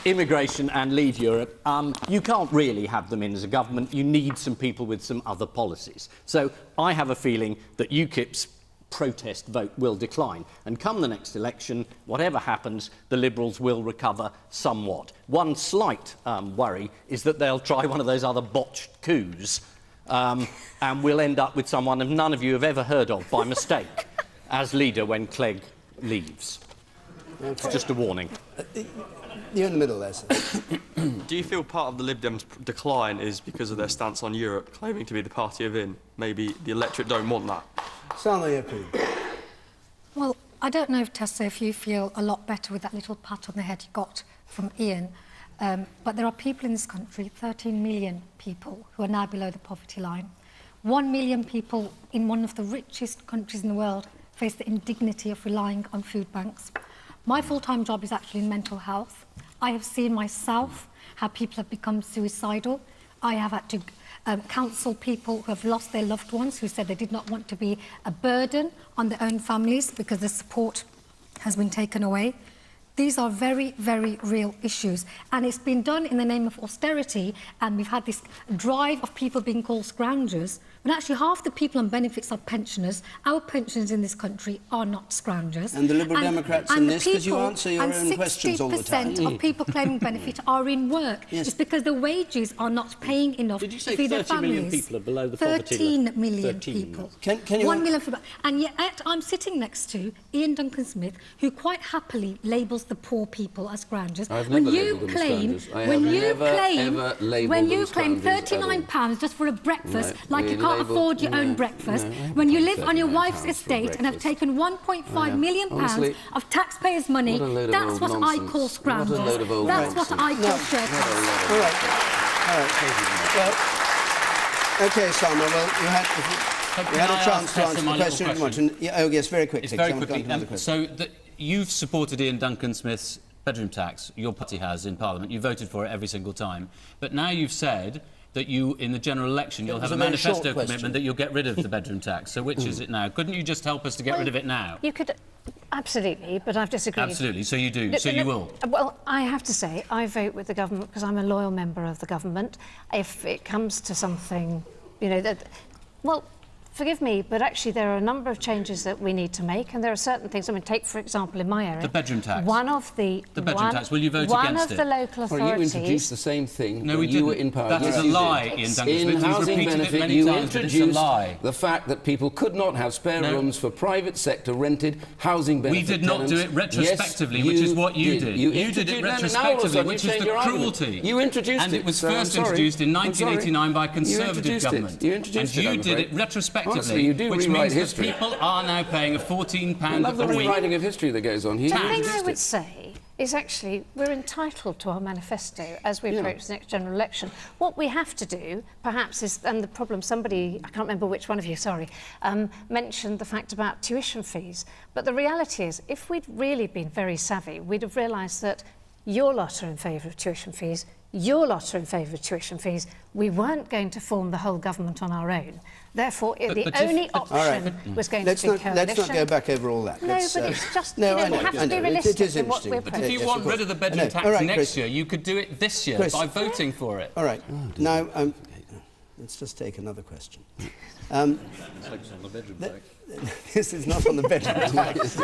Immigration and leave Europe. You can't really have them in as a government. You need some people with some other policies. So I have a feeling that UKIP's protest vote will decline. And come the next election, whatever happens, the Liberals will recover somewhat. One slight worry is that they'll try one of those other botched coups, and we'll end up with someone none of you have ever heard of by mistake as leader when Clegg leaves. It's just a warning. You're in the middle there, sir. Do you feel part of the Lib Dems' decline is because of their stance on Europe, claiming to be the party of in? Maybe the electorate don't want that. Salma, Yaqoob. Well, I don't know, Tessa, if you feel a lot better with that little pat on the head you got from Iain, but there are people in this country, 13 million people, who are now below the poverty line. 1 million people in one of the richest countries in the world face the indignity of relying on food banks. My full-time job is actually in mental health. I have seen myself how people have become suicidal. I have had to counsel people who have lost their loved ones, who said they did not want to be a burden on their own families because the support has been taken away. These are very, very real issues. And it's been done in the name of austerity, and we've had this drive of people being called scroungers, when actually half the people on benefits are pensioners. Our pensioners in this country are not scroungers. And the Liberal Democrats in this, because you answer your own questions all the time. And 60% of people claiming benefit are in work. Yes. It's because the wages are not paying enough Did you say to feed their 30 million families. people are below the poverty line? 13 million 13 people. Can you 1 million people. And yet I'm sitting next to Iain Duncan Smith, who quite happily labels the poor people as scroungers. I've never labelled them as scroungers. I have never, ever labelled when you them claim scroungers £39 just for a breakfast, No, like we you can't labelled- afford your own no, breakfast, no, I haven't when you paid live on your £39 wife's for estate and have breakfast. taken £1.5 million Honestly, of taxpayers' money, what a load of that's old what nonsense. I call scroungers. What a load of old That's nonsense. what I call shirkers. All right. Well, OK, Salma, well, you had a chance to answer the question if you want. Oh, yes, very quickly. It's very Someone got quickly. another question. So you've supported Iain Duncan Smith's bedroom tax. Your party has in Parliament. You voted for it every single time. But now you've said that you, in the general election, you'll have a manifesto commitment that you'll get rid of the bedroom tax. So which is it now? Couldn't you just help us to get rid of it now? You could, absolutely, but I've disagreed. Absolutely. So you do. So you will. Well, I have to say, I vote with the government because I'm a loyal member of the government. If it comes to something, you know, that, well, forgive me, but actually there are a number of changes that we need to make, and there are certain things. I mean, take, for example, in my area... The bedroom tax. One of the... The bedroom tax. Will you vote one against of it? the local authorities... Well, you introduced the same thing No, when we you were didn't. in power. That is a lie, Iain Duncan Smith. In You've housing repeated it benefit, many you times, but it's a introduced lie. the fact that people could not have spare rooms for private sector rented housing benefit We did not do it retrospectively, yes, which is what you did. You did it introduced- retrospectively, no, which is the your cruelty. argument. You introduced it. And it was so I'm first sorry. introduced in I'm sorry. 1989 by a You Conservative introduced government. it. You introduced and it, you I'm did it afraid. retrospectively, Honestly, you do which rewrite means history. that people are now paying a £14 I love the a week. rewriting of history that goes on here. The You thing I introduced would it. say is actually we're entitled to our manifesto as we approach the next general election. What we have to do, perhaps, is, and the problem somebody, I can't remember which one of you, sorry, mentioned the fact about tuition fees. But the reality is, if we'd really been very savvy, we'd have realised that your lot are in favour of tuition fees, your lot are in favour of tuition fees. We weren't going to form the whole government on our own. Therefore, the only option was going to be coalition. Let's not go back over all that. No, Let's, but it's just, no, you know, I know, we have I to be know. realistic It is in what interesting. we're But if you want rid of the bedroom tax next year, you could do it this year by voting for it. All right. Now, let's just take another question. This is not on the bedroom tax.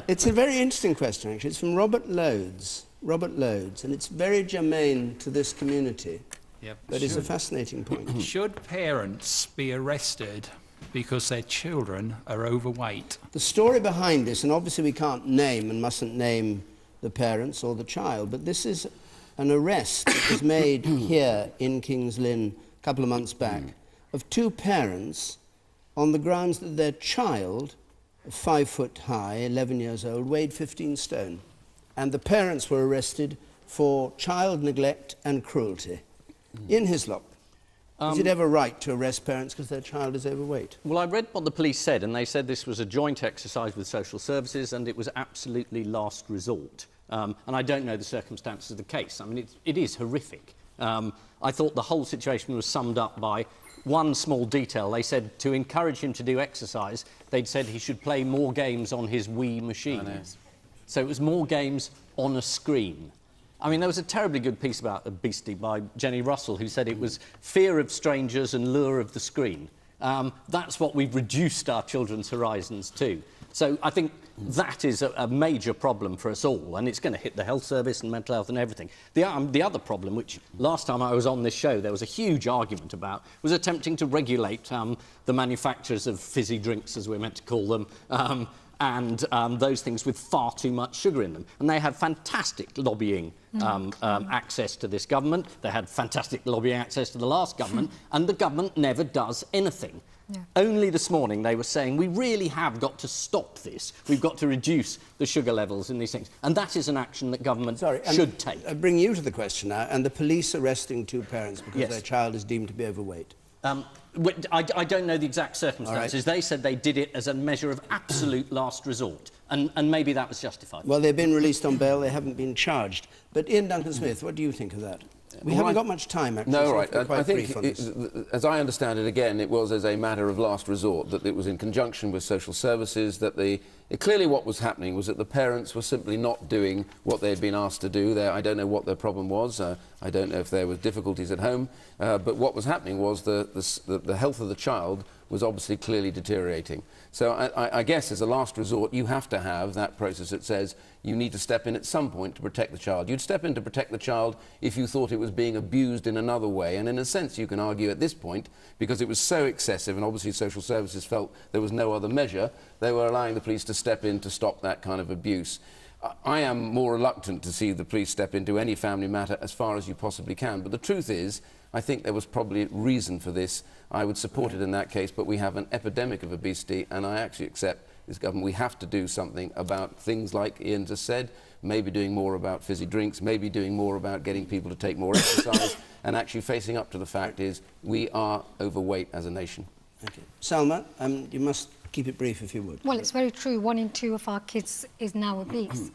It's a very interesting question, actually. It's from Robert Loades, and it's very germane to this community. Yep. But it's a fascinating point. Should parents be arrested because their children are overweight? The story behind this, and obviously we can't name and mustn't name the parents or the child, but this is an arrest that was made here in King's Lynn a couple of months back of two parents on the grounds that their child, 5 foot high, 11 years old, weighed 15 stone. And the parents were arrested for child neglect and cruelty. In Hislop, is it ever right to arrest parents because their child is overweight? Well, I read what the police said, and they said this was a joint exercise with social services, and it was absolutely last resort. And I don't know the circumstances of the case. I mean, it is horrific. I thought the whole situation was summed up by one small detail. They said to encourage him to do exercise, they'd said he should play more games on his Wii machine. So it was more games on a screen. I mean, there was a terribly good piece about obesity by Jenny Russell, who said it was fear of strangers and lure of the screen. That's what we've reduced our children's horizons to. So I think that is a major problem for us all, and it's going to hit the health service and mental health and everything. The other problem, which last time I was on this show there was a huge argument about, was attempting to regulate the manufacturers of fizzy drinks, as we're meant to call them, and those things with far too much sugar in them. And they had fantastic lobbying access to this government. They had fantastic lobbying access to the last government, and the government never does anything. Yeah. Only this morning they were saying, we really have got to stop this. We've got to reduce the sugar levels in these things. And that is an action that government should take. I bring you to the question now, and the police arresting two parents because their child is deemed to be overweight. I don't know the exact circumstances. They said they did it as a measure of absolute last resort, and maybe that was justified. Well, they've been released on bail. They haven't been charged. But Iain Duncan Smith, what do you think of that? We haven't got much time, actually. No, so right. we'll be quite I think, brief on this. as I understand it, again, it was as a matter of last resort, that it was in conjunction with social services, that clearly what was happening was that the parents were simply not doing what they had been asked to do. I don't know what their problem was. I don't know if there were difficulties at home. But what was happening was the health of the child was obviously clearly deteriorating. So I guess as a last resort, you have to have that process that says you need to step in at some point to protect the child. You'd step in to protect the child if you thought it was being abused in another way. And in a sense, you can argue at this point, because it was so excessive, and obviously social services felt there was no other measure, they were allowing the police to step in to stop that kind of abuse. I am more reluctant to see the police step into any family matter as far as you possibly can. But the truth is, I think there was probably reason for this. I would support it in that case, but we have an epidemic of obesity, and I actually accept this government. We have to do something about things like Iain just said, maybe doing more about fizzy drinks, maybe doing more about getting people to take more exercise, and actually facing up to the fact is we are overweight as a nation. Thank you. Salma, you must keep it brief if you would. Well, it's very true. 1 in 2 of our kids is now obese.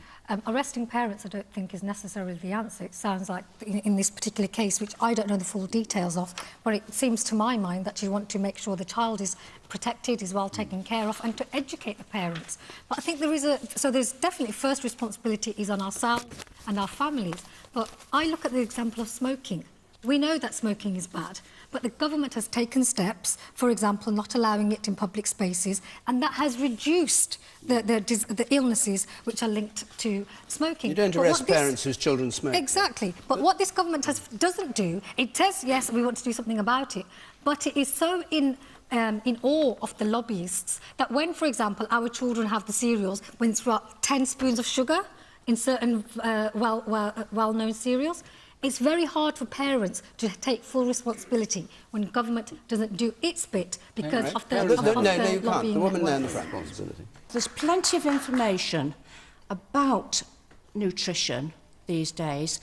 Arresting parents, I don't think, is necessarily the answer. It sounds like, in this particular case, which I don't know the full details of, but it seems to my mind that you want to make sure the child is protected, is well taken care of, and to educate the parents. But I think there's definitely first responsibility is on ourselves and our families. But I look at the example of smoking. We know that smoking is bad, but the government has taken steps, for example, not allowing it in public spaces, and that has reduced the illnesses which are linked to smoking. You don't arrest parents whose children smoke. Exactly. But what this government doesn't do, it says, yes, we want to do something about it, but it is so in awe of the lobbyists that when, for example, our children have the cereals, when it's got 10 spoons of sugar in certain well-known cereals, it's very hard for parents to take full responsibility when government doesn't do its bit because of the No, you can't. The woman there in the front. There's plenty of information about nutrition these days,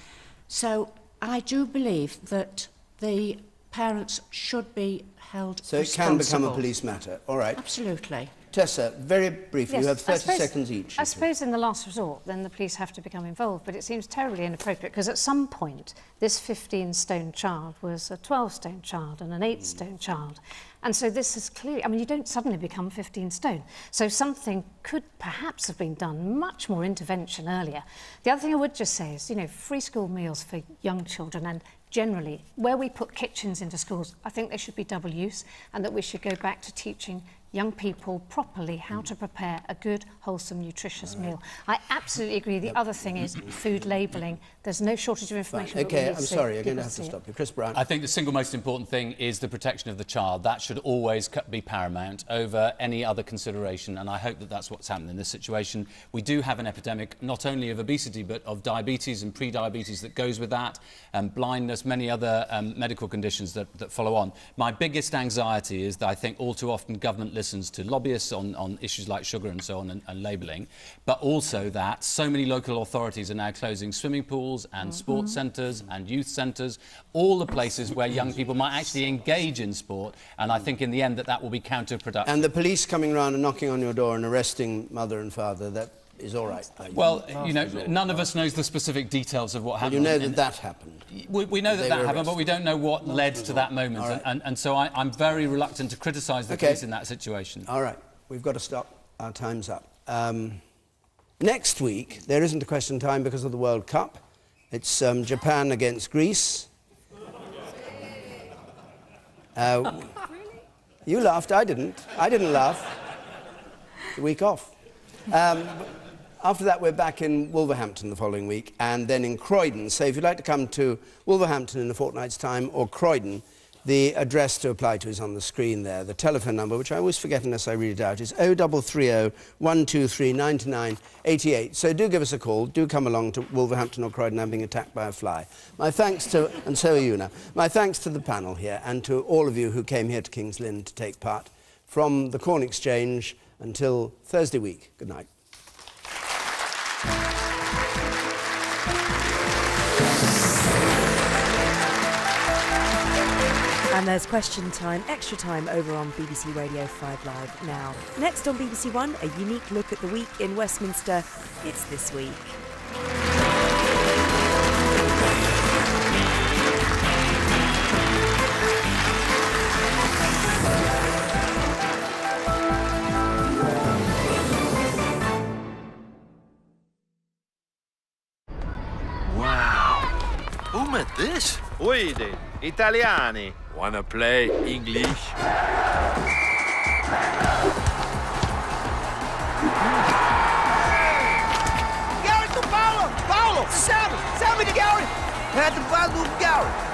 so I do believe that the parents should be held responsible. So it can become a police matter. All right. Absolutely. Tessa, very briefly, Yes, you have 30 seconds each. I suppose in the last resort, then the police have to become involved, but it seems terribly inappropriate because at some point, this 15-stone child was a 12-stone child and an 8-stone child. And so this is clearly, I mean, you don't suddenly become 15 stone. So something could perhaps have been done, much more intervention earlier. The other thing I would just say is, free school meals for young children, and generally, where we put kitchens into schools, I think they should be double use, and that we should go back to teaching young people properly how to prepare a good, wholesome, nutritious meal. I absolutely agree. The other thing is food labelling. There's no shortage of information. Right. OK, I'm sorry, I'm going to have to stop you. Chris Bryant. I think the single most important thing is the protection of the child. That should always be paramount over any other consideration, and I hope that that's what's happened in this situation. We do have an epidemic, not only of obesity, but of diabetes and pre-diabetes that goes with that, blindness, many other medical conditions that follow on. My biggest anxiety is that I think all too often government listens to lobbyists on issues like sugar and so on and labelling, but also that so many local authorities are now closing swimming pools and sports centres and youth centres, all the places where young people might actually engage in sport, and I think in the end that will be counterproductive. And the police coming around and knocking on your door and arresting mother and father, that is all right. Well, none of us knows the specific details of what happened. You know that happened. We know that happened, but we don't know what led to that moment. Right. And so I'm very reluctant to criticise the police in that situation. All right, we've got to stop. Our time's up. Next week, there isn't a question time because of the World Cup. It's Japan against Greece. You laughed, I didn't. I didn't laugh. It's a week off. After that, we're back in Wolverhampton the following week, and then in Croydon. So if you'd like to come to Wolverhampton in a fortnight's time, or Croydon, the address to apply to is on the screen there. The telephone number, which I always forget unless I read it out, is 0330 123 99 88. So do give us a call. Do come along to Wolverhampton or Croydon. I'm being attacked by a fly. My thanks to, and so are you now, my thanks to the panel here and to all of you who came here to King's Lynn to take part. From the Corn Exchange until Thursday week. Good night. And there's question time, extra time over on BBC Radio 5 Live now. Next on BBC One, a unique look at the week in Westminster. It's This Week. Who made this? We did. Italiani. Wanna play English? Gary to Paolo! Paolo! Salma! Salma de Gary! Had the ball do Gary!